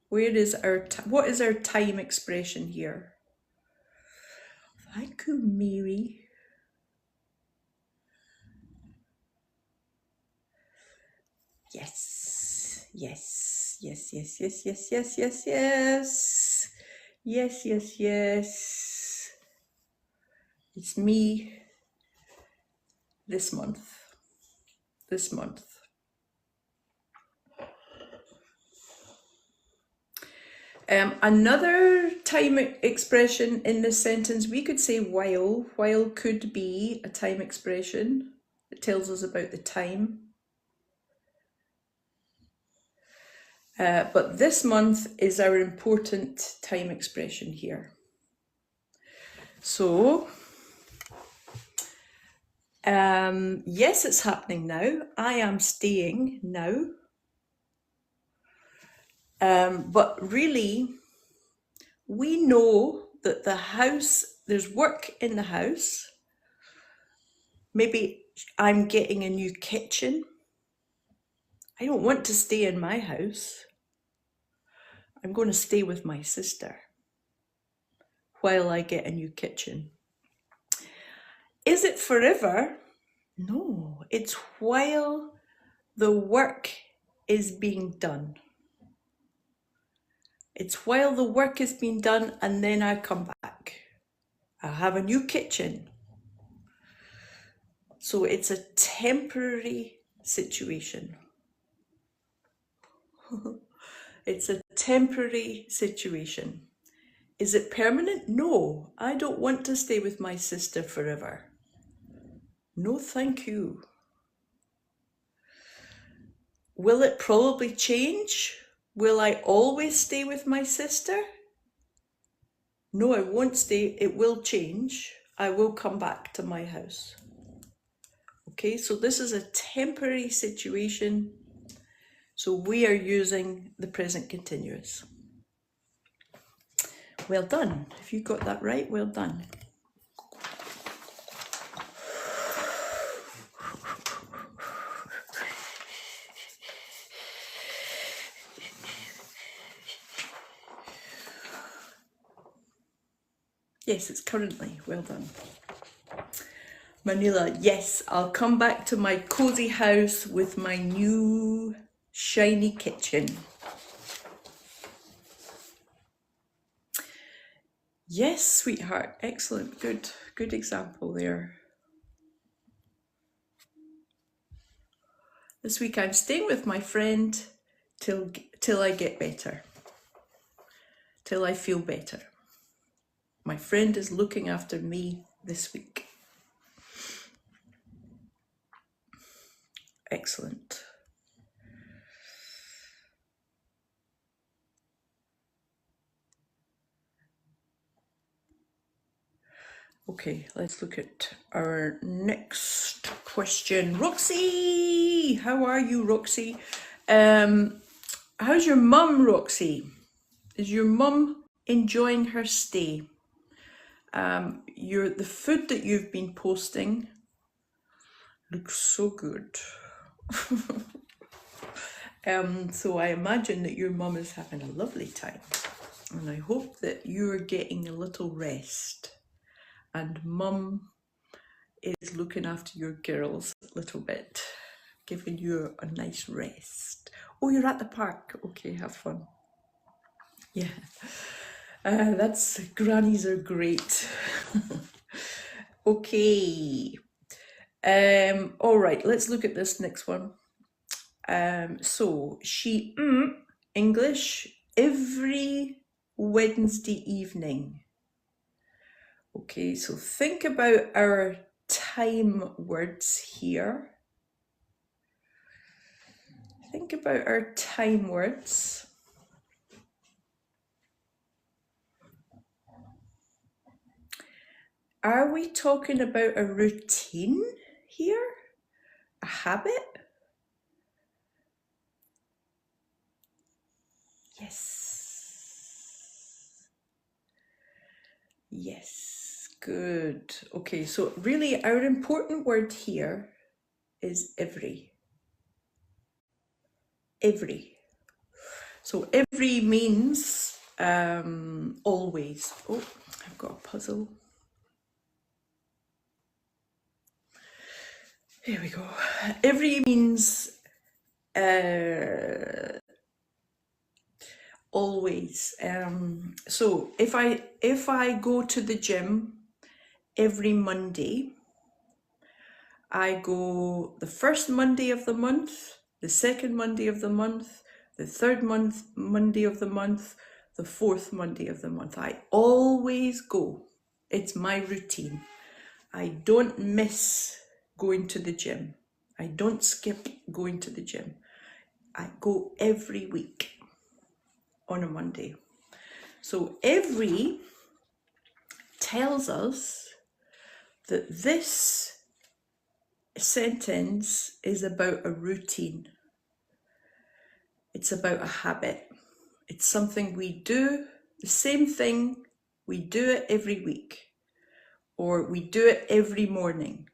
Where is our what is our time expression here? Thank you, Mary. Yes, yes, yes, yes, yes, yes, yes, yes, yes, yes, yes, yes. It's me this month. This month. Another time expression in this sentence, we could say while. While could be a time expression. It tells us about the time. But this month is our important time expression here. So, yes, it's happening now. I am staying now. But really, we know that the house there's work in the house. Maybe I'm getting a new kitchen. I don't want to stay in my house. I'm going to stay with my sister while I get a new kitchen. Is it forever? No, it's while the work is being done. It's while the work is being done, and then I come back. I have a new kitchen. So it's a temporary situation. It's a temporary situation. Is it permanent? No, I don't want to stay with my sister forever. No, thank you. Will it probably change? Will I always stay with my sister? No, I won't stay. It will change. I will come back to my house. Okay, so this is a temporary situation. So we are using the present continuous. Well done. If you got that right, well done. Yes, it's currently. Well done. Manila, yes, I'll come back to my cozy house with my new shiny kitchen. Yes, sweetheart. Excellent. Good example there. This week I'm staying with my friend till I get better. Till I feel better. My friend is looking after me this week. Excellent. Okay, let's look at our next question. Roxy, how are you, Roxy? How's your mum, Roxy? Is your mum enjoying her stay? The food that you've been posting looks so good. So I imagine that your mum is having a lovely time, and I hope that you're getting a little rest, and mum is looking after your girls a little bit, giving you a nice rest. Oh, you're at the park. Okay, have fun. Yeah, that's grannies are great. Okay. All right, let's look at this next one. So she English every Wednesday evening. Okay, so think about our time words here. Think about our time words. Are we talking about a routine here? A habit? Yes. Yes, good. Okay, so really our important word here is every. Every. So every means always. Oh, I've got a puzzle. Here we go. Every means always. So if I go to the gym every Monday, I go the first Monday of the month, the second Monday of the month, the third Monday of the month, the fourth Monday of the month. I always go. It's my routine. I don't miss going to the gym. I don't skip going to the gym. I go every week on a Monday. So every tells us that this sentence is about a routine. It's about a habit. It's something we do, the same thing, we do it every week. or we do it every morning,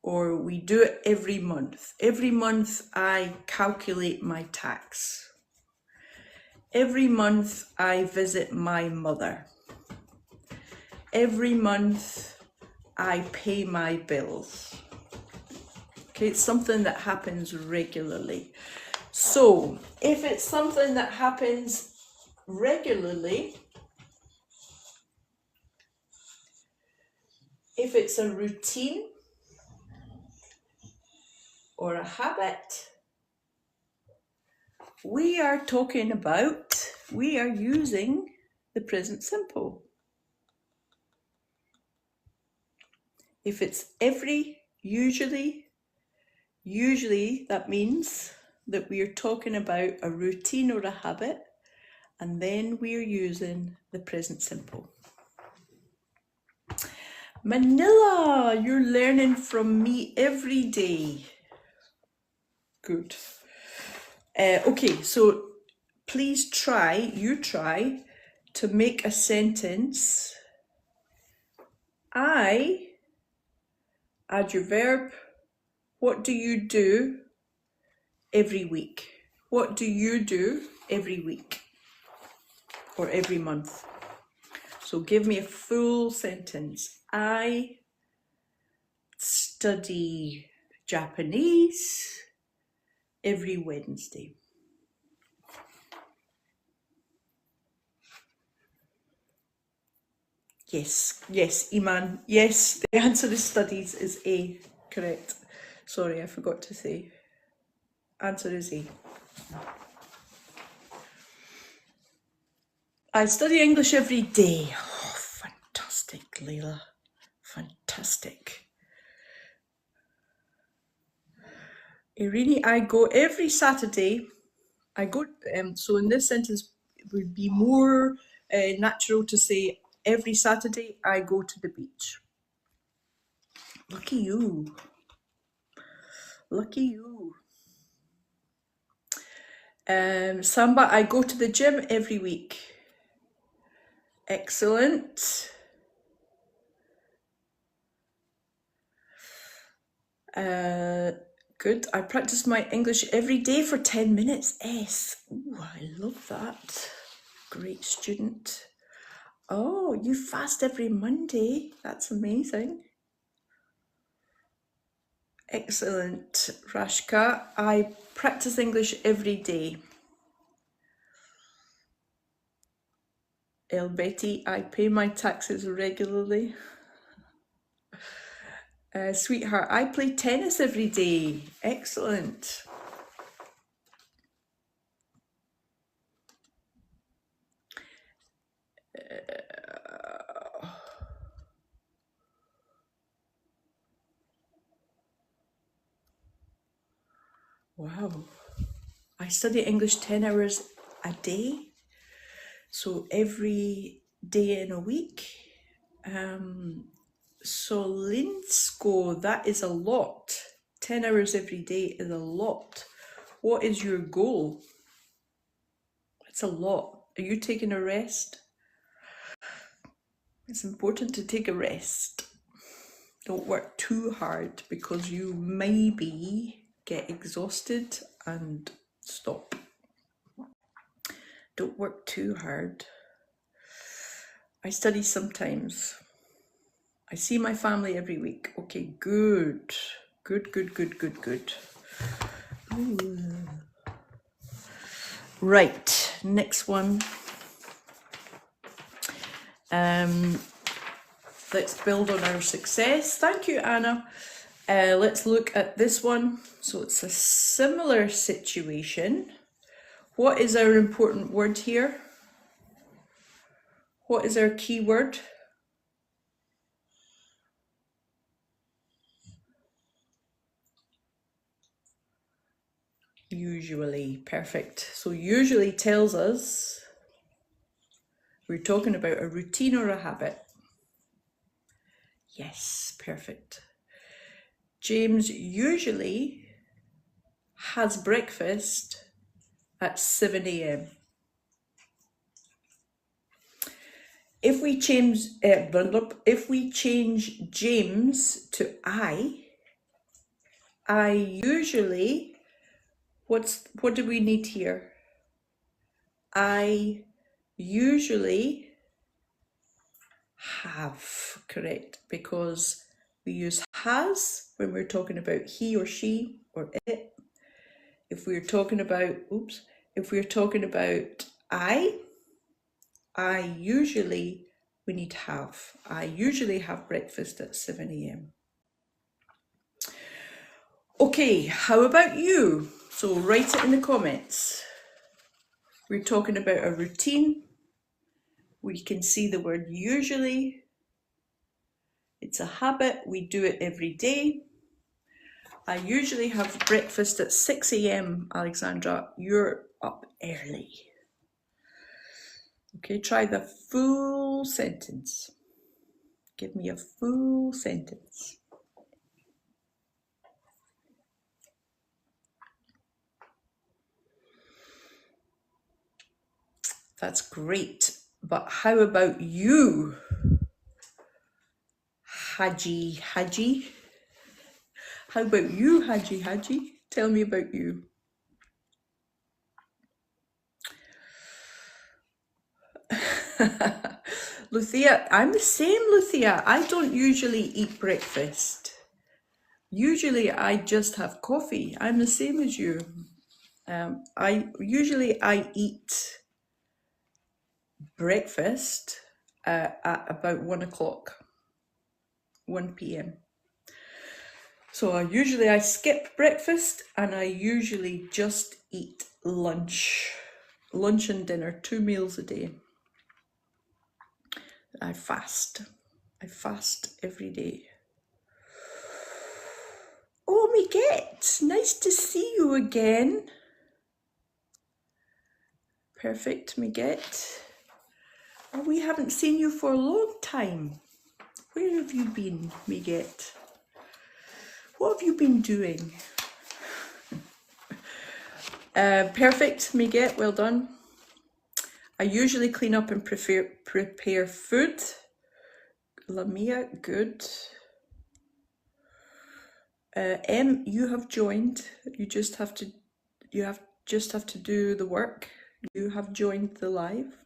or we do it every month. Every month I calculate my tax. Every month I visit my mother. Every month I pay my bills. Okay, it's something that happens regularly. So if it's something that happens regularly, if it's a routine or a habit, we are using the present simple. If it's usually that means that we are talking about a routine or a habit, and then we are using the present simple. Manila, you're learning from me every day. Good. Okay, so please try to make a sentence. I, add your verb. What do you do every week? What do you do every week or every month? So give me a full sentence. I study Japanese every Wednesday. Yes, Iman. Yes, the answer is studies is A. Correct. Sorry, I forgot to say. Answer is A. I study English every day. Oh, fantastic, Leila. Fantastic. Irini, I go every Saturday. I go, so in this sentence, it would be more natural to say every Saturday I go to the beach. Lucky you. Lucky you. Samba, I go to the gym every week. Excellent. Good. I practice my English every day for 10 minutes. S. Ooh, I love that. Great student. Oh, you fast every Monday. That's amazing. Excellent, Rashka. I practice English every day. El Betty, I pay my taxes regularly. Sweetheart, I play tennis every day. Excellent. Wow. I study English 10 hours a day. So every day in a week. So Linsko, that is a lot. 10 hours every day is a lot. What is your goal? It's a lot. Are you taking a rest? It's important to take a rest. Don't work too hard because you maybe get exhausted and stop. Don't work too hard. I study sometimes. I see my family every week. Okay, good. Good. Ooh. Right, next one. Let's build on our success. Thank you, Anna. Let's look at this one. So it's a similar situation. What is our important word here? What is our key word? Usually. Perfect. So usually tells us we're talking about a routine or a habit. Yes, perfect. James usually has breakfast at 7 a.m. If we change James to I usually, what do we need here? I usually have, correct, because we use has when we're talking about he or she or it. If we're talking about, if we're talking about I usually, we need have. I usually have breakfast at 7 a.m. Okay, how about you? So write it in the comments. We're talking about a routine. We can see the word usually. It's a habit. We do it every day. I usually have breakfast at 6 a.m. Alexandra, you're up early. Okay, try the full sentence. Give me a full sentence. That's great. But how about you? Haji? How about you, Haji? Tell me about you. Luthia, I'm the same, Luthia. I don't usually eat breakfast. Usually I just have coffee. I'm the same as you. I eat breakfast at about 1 o'clock, 1 p.m. So I skip breakfast and I usually just eat lunch and dinner, 2 meals a day. I fast every day. Oh, Miguette, nice to see you again. Perfect, Miguette. Oh, we haven't seen you for a long time. Where have you been, Miguette? What have you been doing? Perfect, Miguette, well done. I usually clean up and prepare food. Lamia, good. M, you have joined. You just have to do the work. You have joined the live.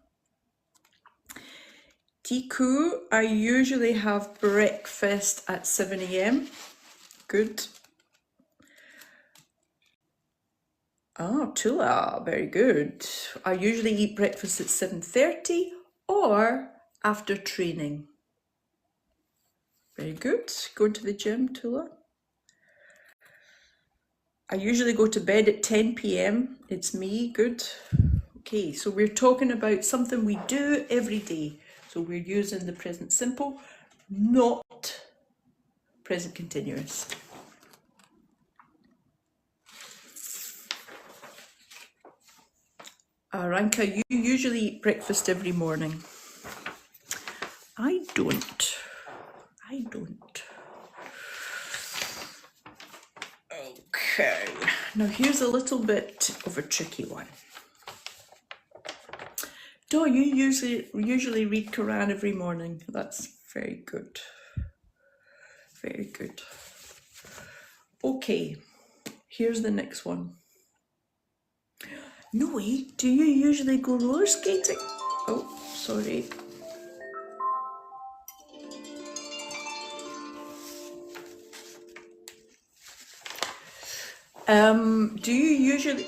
Tiku, I usually have breakfast at 7 a.m. Good. Oh, Tula, very good. I usually eat breakfast at 7:30 or after training. Very good. Going to the gym, Tula. I usually go to bed at 10 p.m. It's me, good. Okay, so we're talking about something we do every day. So we're using the present simple, not present continuous. Aranka, you usually eat breakfast every morning. I don't. Okay, now here's a little bit of a tricky one. Do you usually read Quran every morning? That's very good. Very good. Okay, here's the next one. Noe, do you usually go roller skating? Oh, sorry. Do you usually...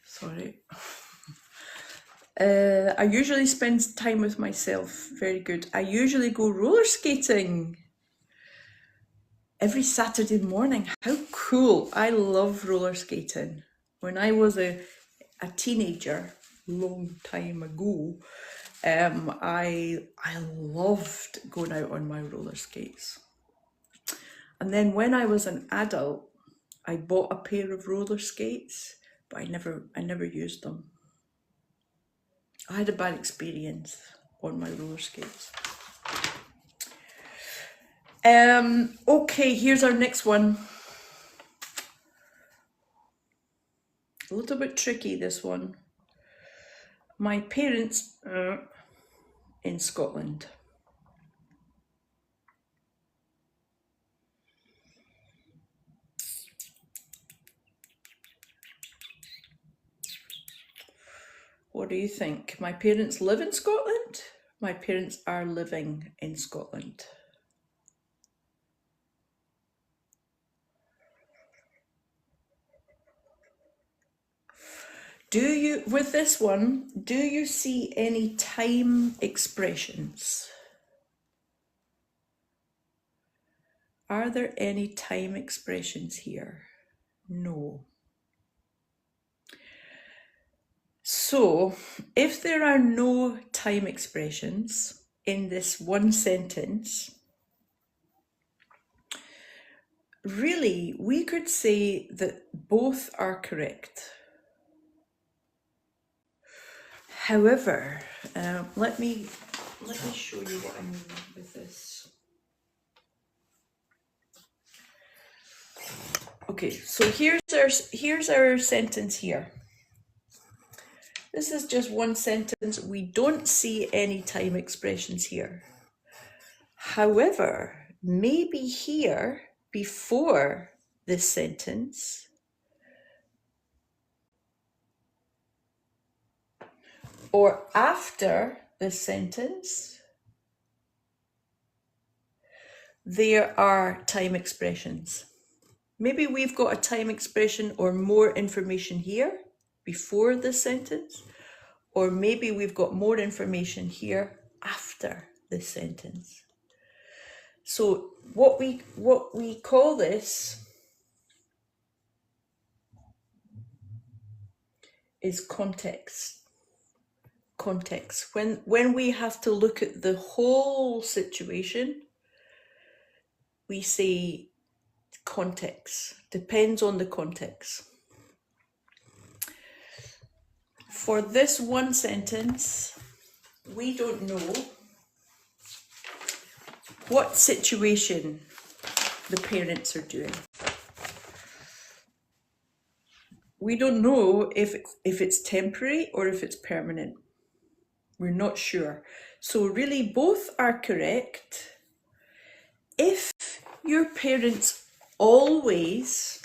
Sorry. I usually spend time with myself. Very good. I usually go roller skating every Saturday morning. How cool. I love roller skating. When I was a teenager, long time ago, I loved going out on my roller skates. And then when I was an adult, I bought a pair of roller skates, but I never used them. I had a bad experience on my roller skates. Okay, here's our next one. A little bit tricky, this one. My parents in Scotland. What do you think? My parents live in Scotland? My parents are living in Scotland. With this one, do you see any time expressions? Are there any time expressions here? No. So, if there are no time expressions in this one sentence, really, we could say that both are correct. However, let me show you what I mean with this. Okay, so here's our sentence here. This is just one sentence. We don't see any time expressions here. However, maybe here before this sentence, or after this sentence, there are time expressions. Maybe we've got a time expression or more information here before this sentence, or maybe we've got more information here after this sentence. So what we call this is context. Context. When we have to look at the whole situation, we say context. Depends on the context. For this one sentence, we don't know what situation the parents are doing. We don't know if it's temporary or if it's permanent. We're not sure. So really both are correct. If your parents always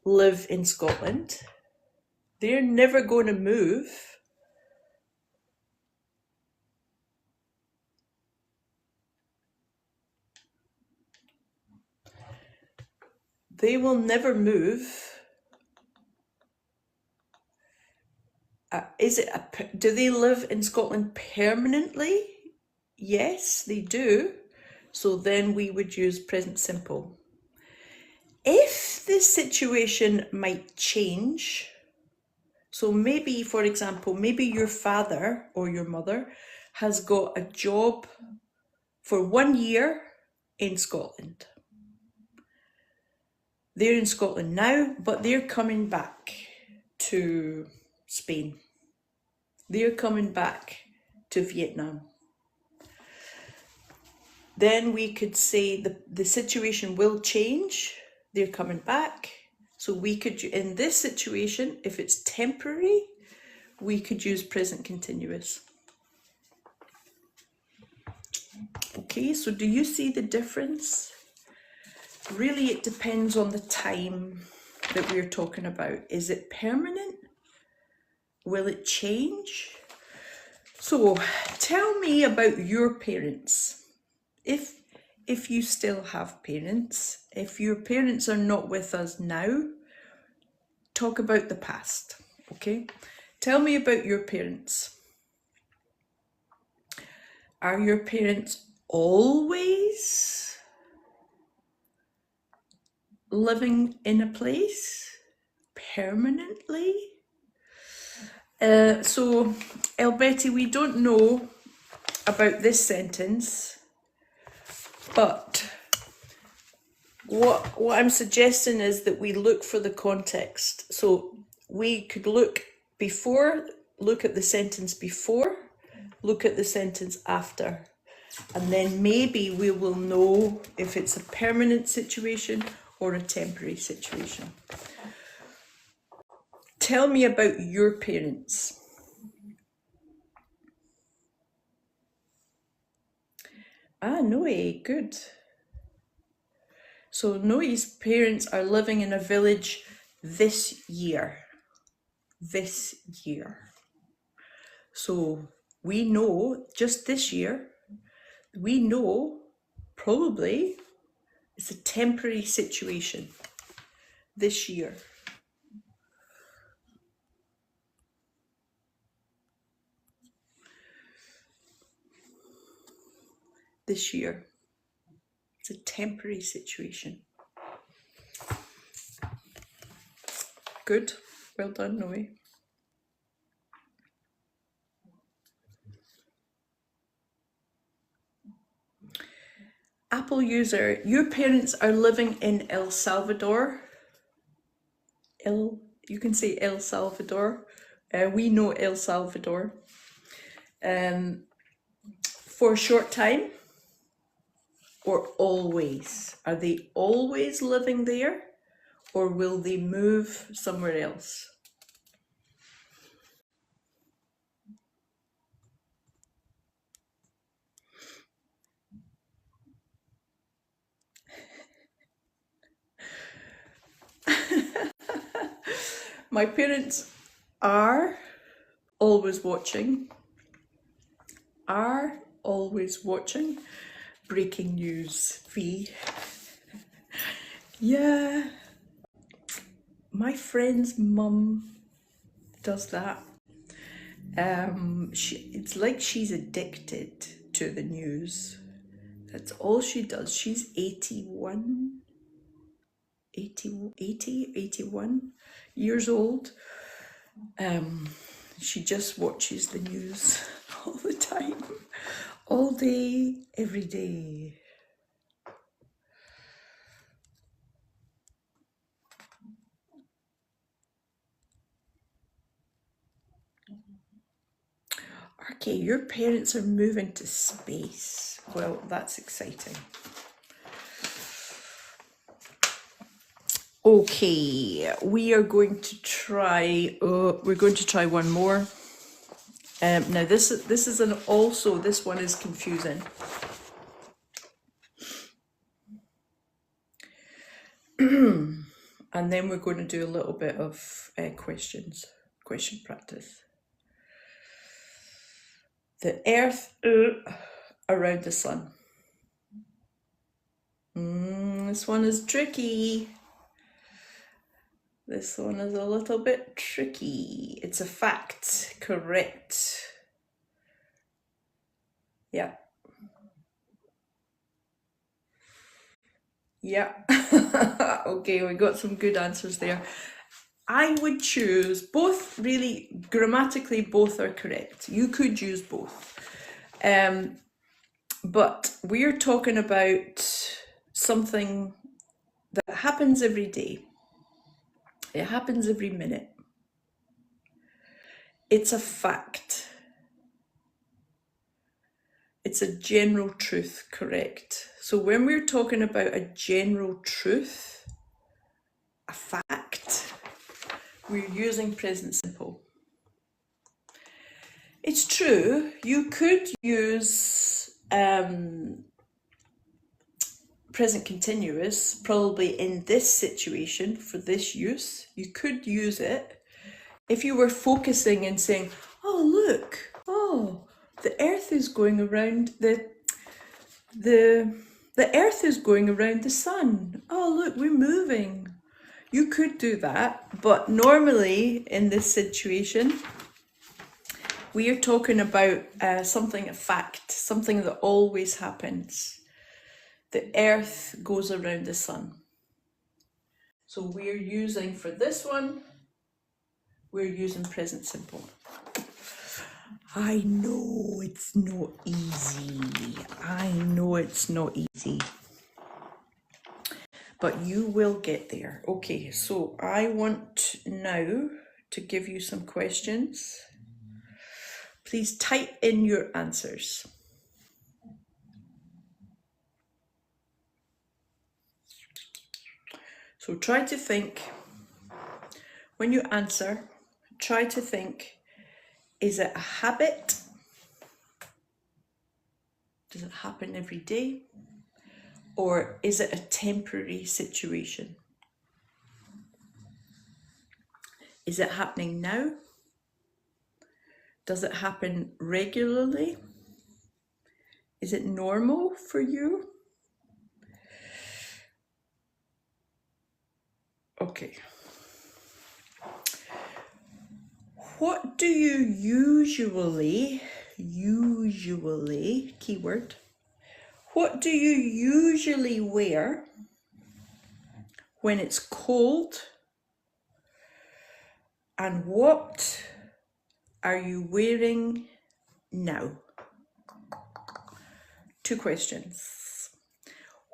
live in Scotland, they're never going to move, they will never move. Do they live in Scotland permanently? Yes, they do. So then we would use present simple. If the situation might change, so maybe, for example, maybe your father or your mother has got a job for 1 year in Scotland. They're in Scotland now, but they're coming back to Spain. They're coming back to Vietnam. Then we could say the situation will change. They're coming back. So we could, in this situation, if it's temporary, we could use present continuous. Okay, so do you see the difference? Really, it depends on the time that we're talking about. Is it permanent? Will it change? So tell me about your parents. If you still have parents, if your parents are not with us now, talk about the past, okay? Tell me about your parents. Are your parents always living in a place permanently? So, Elbetty, we don't know about this sentence, but what I'm suggesting is that we look for the context. So we could look at the sentence before, look at the sentence after. And then maybe we will know if it's a permanent situation or a temporary situation. Tell me about your parents. Ah, Noe, good. So Noe's parents are living in a village this year. This year. So we know just this year, we know probably it's a temporary situation this year. This year. It's a temporary situation. Good. Well done, Noe. Apple user, your parents are living in El Salvador. You can say El Salvador. We know El Salvador. For a short time or always? Are they always living there or will they move somewhere else? My parents are always watching. Are always watching. Breaking news, V. Yeah. My friend's mum does that. It's like she's addicted to the news. That's all she does. She's 81, 81 years old. She just watches the news all the time, all day, every day. Okay, your parents are moving to space. Well, that's exciting. Okay, we are going to try. We're going to try one more. Now this is this one is confusing. And then we're going to do a little bit of question practice. The Earth around the Sun. This one is tricky. This one is a little bit tricky. It's a fact, correct. Yeah. Yeah. Okay, we got some good answers there. I would choose both, really, grammatically, both are correct. You could use both. But we're talking about something that happens every day. It happens every minute. It's a fact. It's a general truth, correct? So when we're talking about a general truth, a fact, we're using present simple. It's true, you could use present continuous, probably in this situation, for this use. You could use it if you were focusing and saying, oh look, oh, the earth is going around the earth is going around the sun. Oh look, we're moving. You could do that, but normally in this situation, we are talking about something, a fact, something that always happens. The earth goes around the sun. So we're using, for this one, we're using present simple. I know it's not easy. I know it's not easy. But you will get there. Okay, so I want now to give you some questions. Please type in your answers. So try to think, when you answer, try to think, is it a habit? Does it happen every day? Or is it a temporary situation? Is it happening now? Does it happen regularly? Is it normal for you? Okay. What do you usually, keyword, what do you usually wear when it's cold? And what are you wearing now? 2 questions.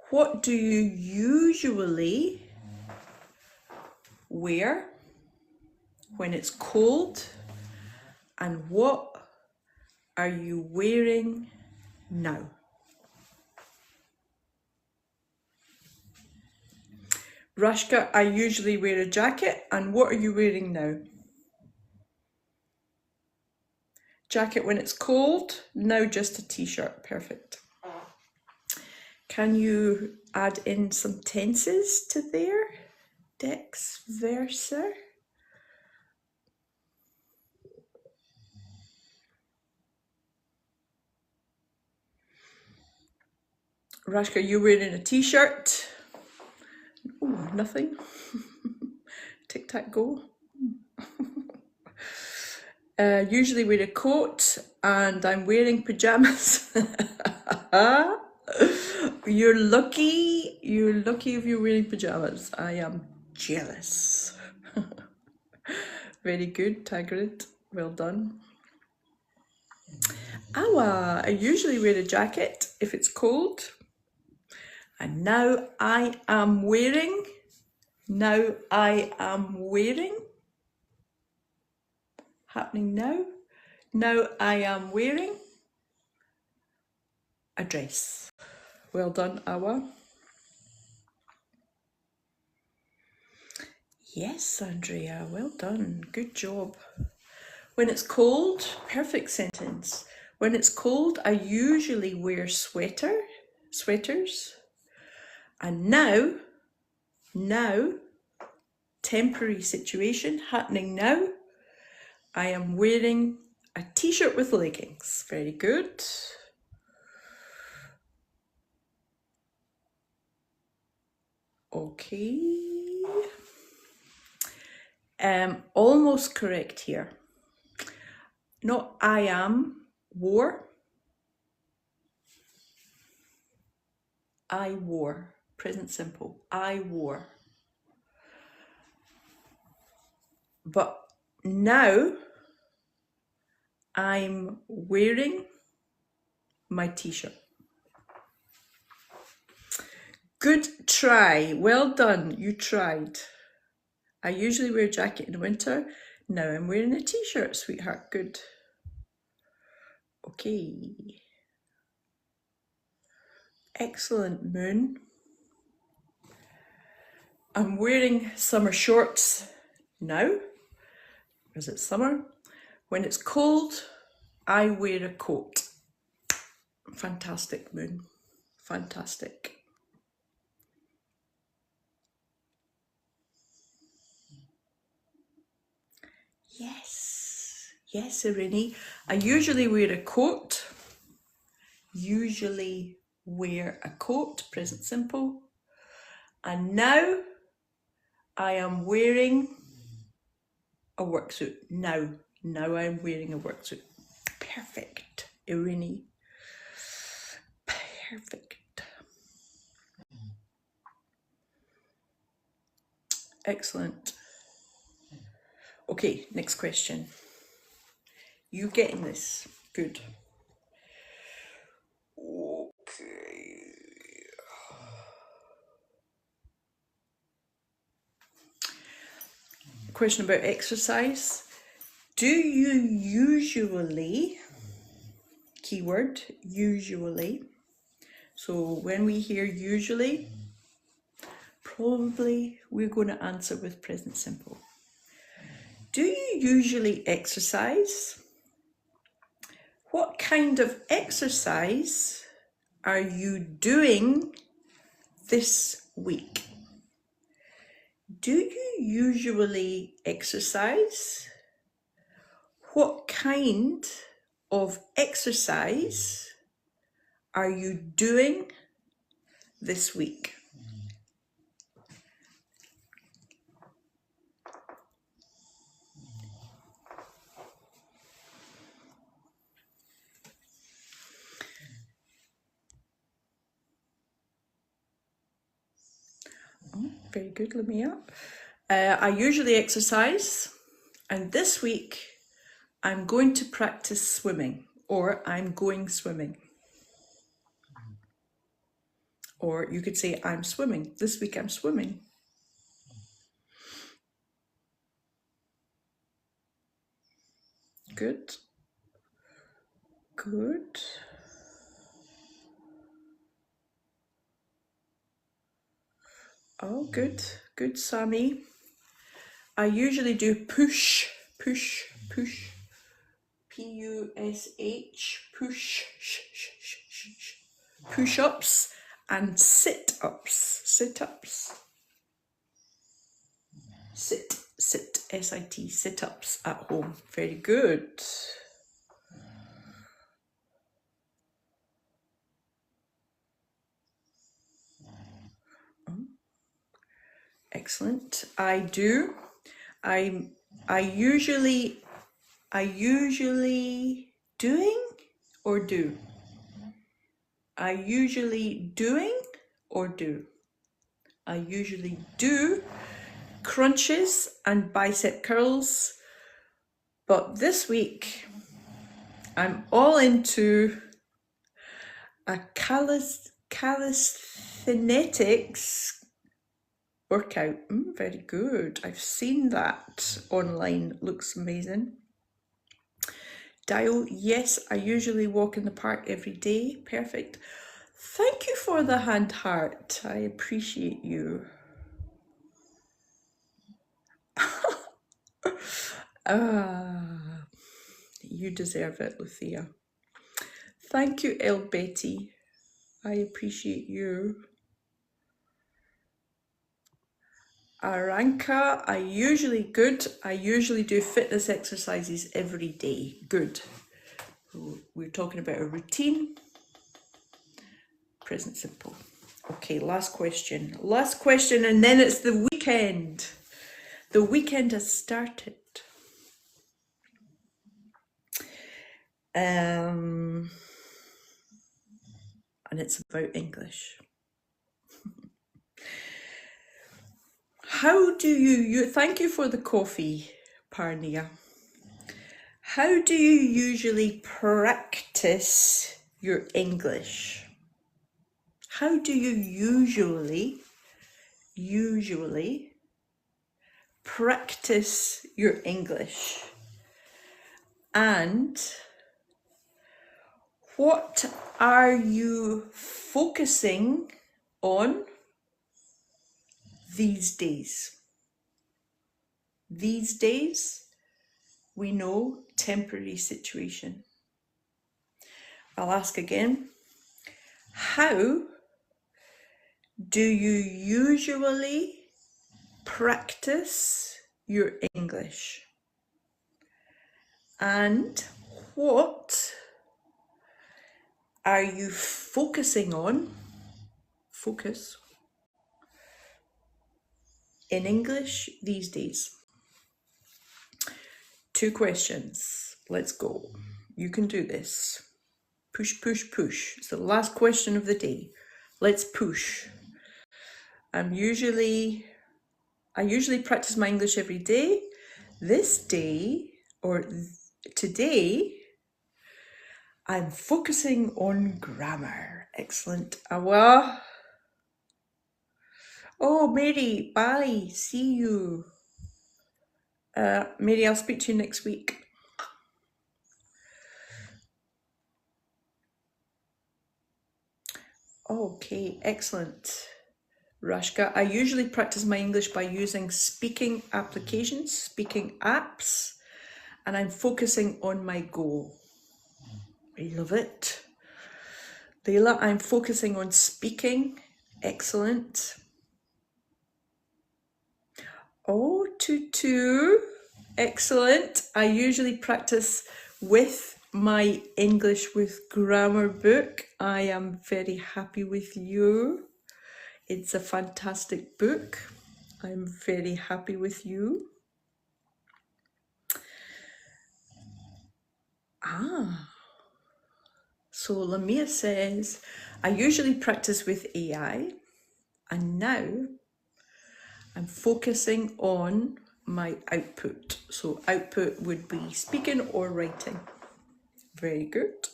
What do you usually wear when it's cold? And what are you wearing now? Rashka, I usually wear a jacket. And what are you wearing now? Jacket when it's cold, now just a t-shirt. Perfect. Can you add in some tenses to there? Dex versa. Rashka, you're wearing a t-shirt. Oh, nothing. Tic-tac-go. Usually wear a coat and I'm wearing pajamas. You're lucky if you're wearing pajamas. I am jealous. Very good, Tigrid. Well done. Awa, I usually wear a jacket if it's cold. And now I am wearing. Happening now. Now I am wearing a dress. Well done, Awa. Yes, Andrea, well done. Good job. When it's cold, perfect sentence. When it's cold, I usually wear sweaters. And now, temporary situation happening now, I am wearing a t-shirt with leggings. Very good. Okay. Almost correct here. Not I am, wore. I wore, present simple, I wore. But now I'm wearing my t-shirt. Good try, well done, you tried. I usually wear a jacket in winter. Now I'm wearing a t-shirt, sweetheart, good. Okay. Excellent, Moon. I'm wearing summer shorts now, because it's summer. When it's cold, I wear a coat. Fantastic, Moon. Fantastic. Yes, Irini. I usually wear a coat. Present simple. And now I am wearing a work suit. Now I'm wearing a work suit. Perfect, Irini. Perfect. Excellent. Okay, next question. You getting this? Good. Okay. Question about exercise. Do you usually, keyword, usually, so when we hear usually, probably we're going to answer with present simple. Do you usually exercise? What kind of exercise are you doing this week? Do you usually exercise? What kind of exercise are you doing this week? Oh, very good, Lamia. I usually exercise, and this week I'm going to practice swimming, or I'm going swimming. Or you could say I'm swimming. This week I'm swimming. Good. Good. Oh, good. Good, Sammy. I usually do push, push, push. P-U-S-H, push, push-ups and sit-ups, sit-ups. Sit, S-I-T, sit-ups at home. Very good. Excellent. I do. I usually doing or do? I usually doing or do? I usually do crunches and bicep curls, but this week I'm all into a calisthenics workout. Very good. I've seen that online. Looks amazing. Dio, yes, I usually walk in the park every day. Perfect. Thank you for the hand heart. I appreciate you. You deserve it, Lucia. Thank you, El Betty. I appreciate you. Aranka, I usually do fitness exercises every day. Good. We're talking about a routine. Present simple. Okay, last question. Last question, and then it's the weekend. The weekend has started. And it's about English. How do you thank you for the coffee, Parnia. How do you usually practice your English? How do you usually practice your English? And what are you focusing on these days? These days, we know, temporary situation. I'll ask again. How do you usually practice your English? And what are you focusing on? Focus in English these days. 2 questions. Let's go. You can do this. Push, push, push. It's the last question of the day. Let's push. I usually practice my English every day. This day, or today, I'm focusing on grammar. Excellent. Awa. Oh, Mary, bye. See you. Mary, I'll speak to you next week. Okay, excellent. Rashka. I usually practice my English by using speaking applications, speaking apps, and I'm focusing on my goal. I love it. Leila, I'm focusing on speaking. Excellent. Oh, Tutu. Excellent. I usually practice with my English with Grammar book. I am very happy with you. It's a fantastic book. I'm very happy with you. So Lamia says, I usually practice with AI, and now I'm focusing on my output. So output would be speaking or writing. Very good.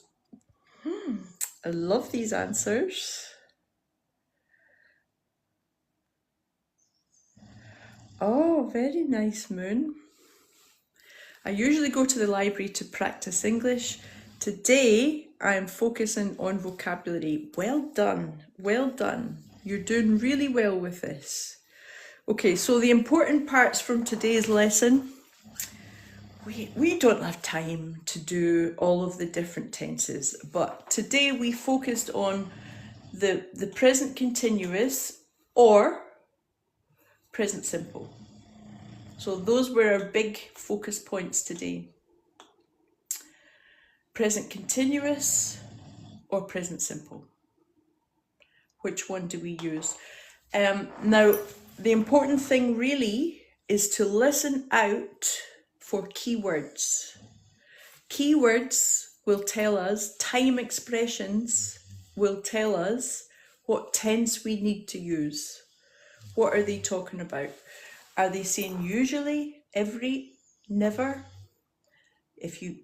I love these answers. Oh, very nice, Moon. I usually go to the library to practice English. Today, I'm focusing on vocabulary. Well done, well done. You're doing really well with this. Okay, so the important parts from today's lesson. We don't have time to do all of the different tenses, but today we focused on the present continuous or present simple. So those were our big focus points today. Present continuous or present simple. Which one do we use? Now, the important thing really is to listen out for keywords. Keywords will tell us, time expressions will tell us what tense we need to use. What are they talking about? Are they saying usually, every, never? If you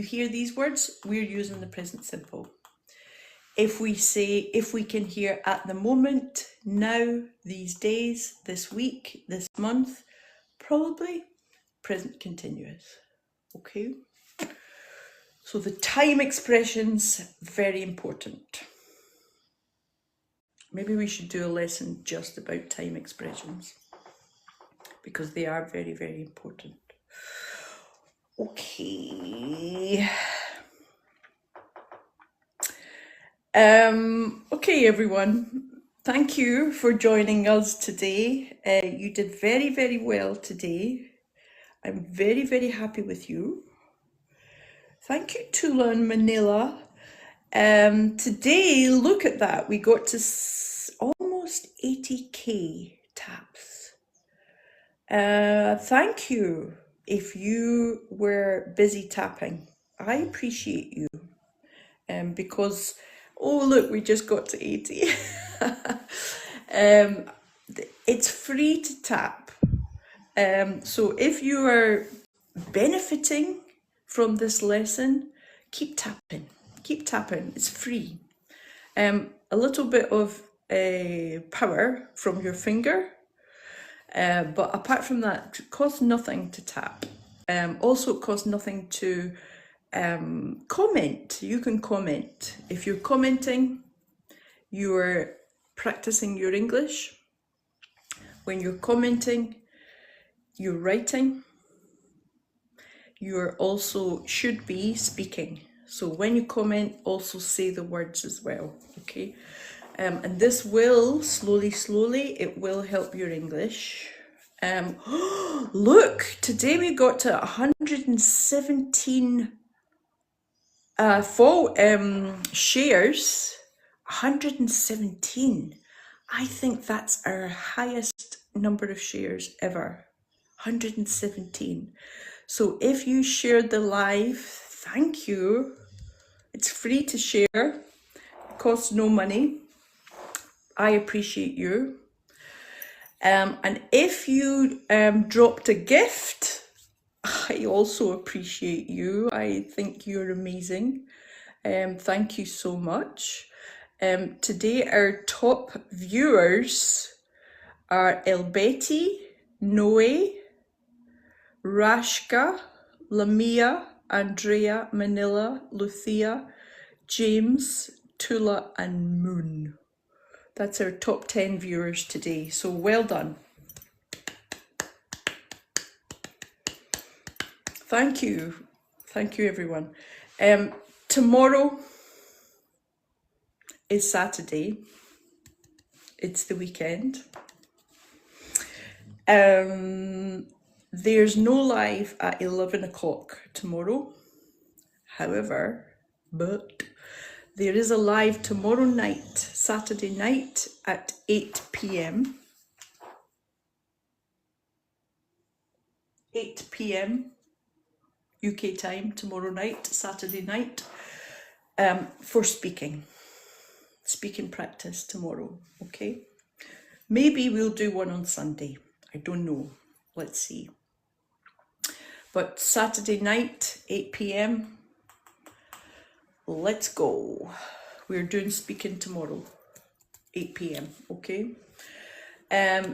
hear these words, we're using the present simple. If we can hear at the moment, now, these days, this week, this month, probably present continuous. Okay? So the time expressions, very important. Maybe we should do a lesson just about time expressions because they are very, very important. Okay. Okay, everyone. Thank you for joining us today. You did very, very well today. I'm very, very happy with you. Thank you, Tula and Manila. Today, look at that. We got to almost 80k taps. Thank you if you were busy tapping. I appreciate you. Because, oh look, we just got to 80. It's free to tap. So if you are benefiting from this lesson, keep tapping. Keep tapping. It's free. A little bit of power from your finger, but apart from that, it costs nothing to tap. Also, it costs nothing to comment. You can comment. If you're commenting, you're practicing your English. When you're commenting, you're writing. You're also should be speaking. So when you comment, also say the words as well, okay? And this will, slowly, it will help your English. Look, today we got to 117 shares. 117. I think that's our highest number of shares ever. 117. So if you shared the live, thank you. It's free to share. It costs no money. I appreciate you. And if you dropped a gift, I also appreciate you. I think you're amazing. Thank you so much. Today our top viewers are Elbeti, Noe, Rashka, Lamia, Andrea, Manila, Lucia, James, Tula and Moon. That's our top 10 viewers today. So well done. Thank you. Thank you, everyone. Tomorrow is Saturday. It's the weekend. There's no live at 11 o'clock tomorrow. However, but there is a live tomorrow night, Saturday night at 8 p.m. 8 p.m. UK time tomorrow night, Saturday night, for speaking practice tomorrow, okay? Maybe we'll do one on Sunday. I don't know. Let's see. But Saturday night, 8 p.m. Let's go. We're doing speaking tomorrow, 8 p.m. Okay.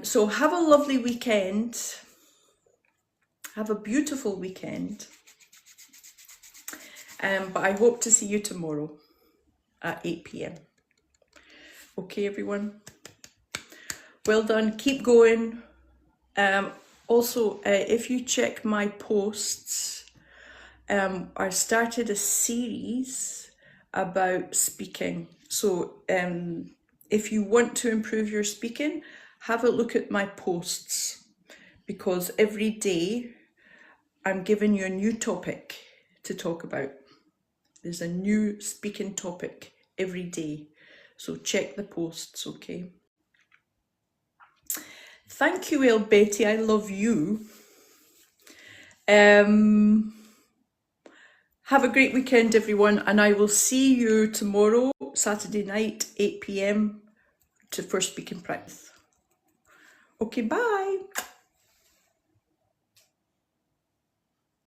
So have a lovely weekend. Have a beautiful weekend. But I hope to see you tomorrow at 8 p.m. Okay, everyone. Well done. Keep going. Also, if you check my posts, I started a series about speaking. So if you want to improve your speaking, have a look at my posts, because every day I'm giving you a new topic to talk about. There's a new speaking topic every day. So check the posts, okay? Thank you, El Betty. I love you. Have a great weekend, everyone, and I will see you tomorrow, Saturday night, 8 p.m. for speaking practice. Okay, bye.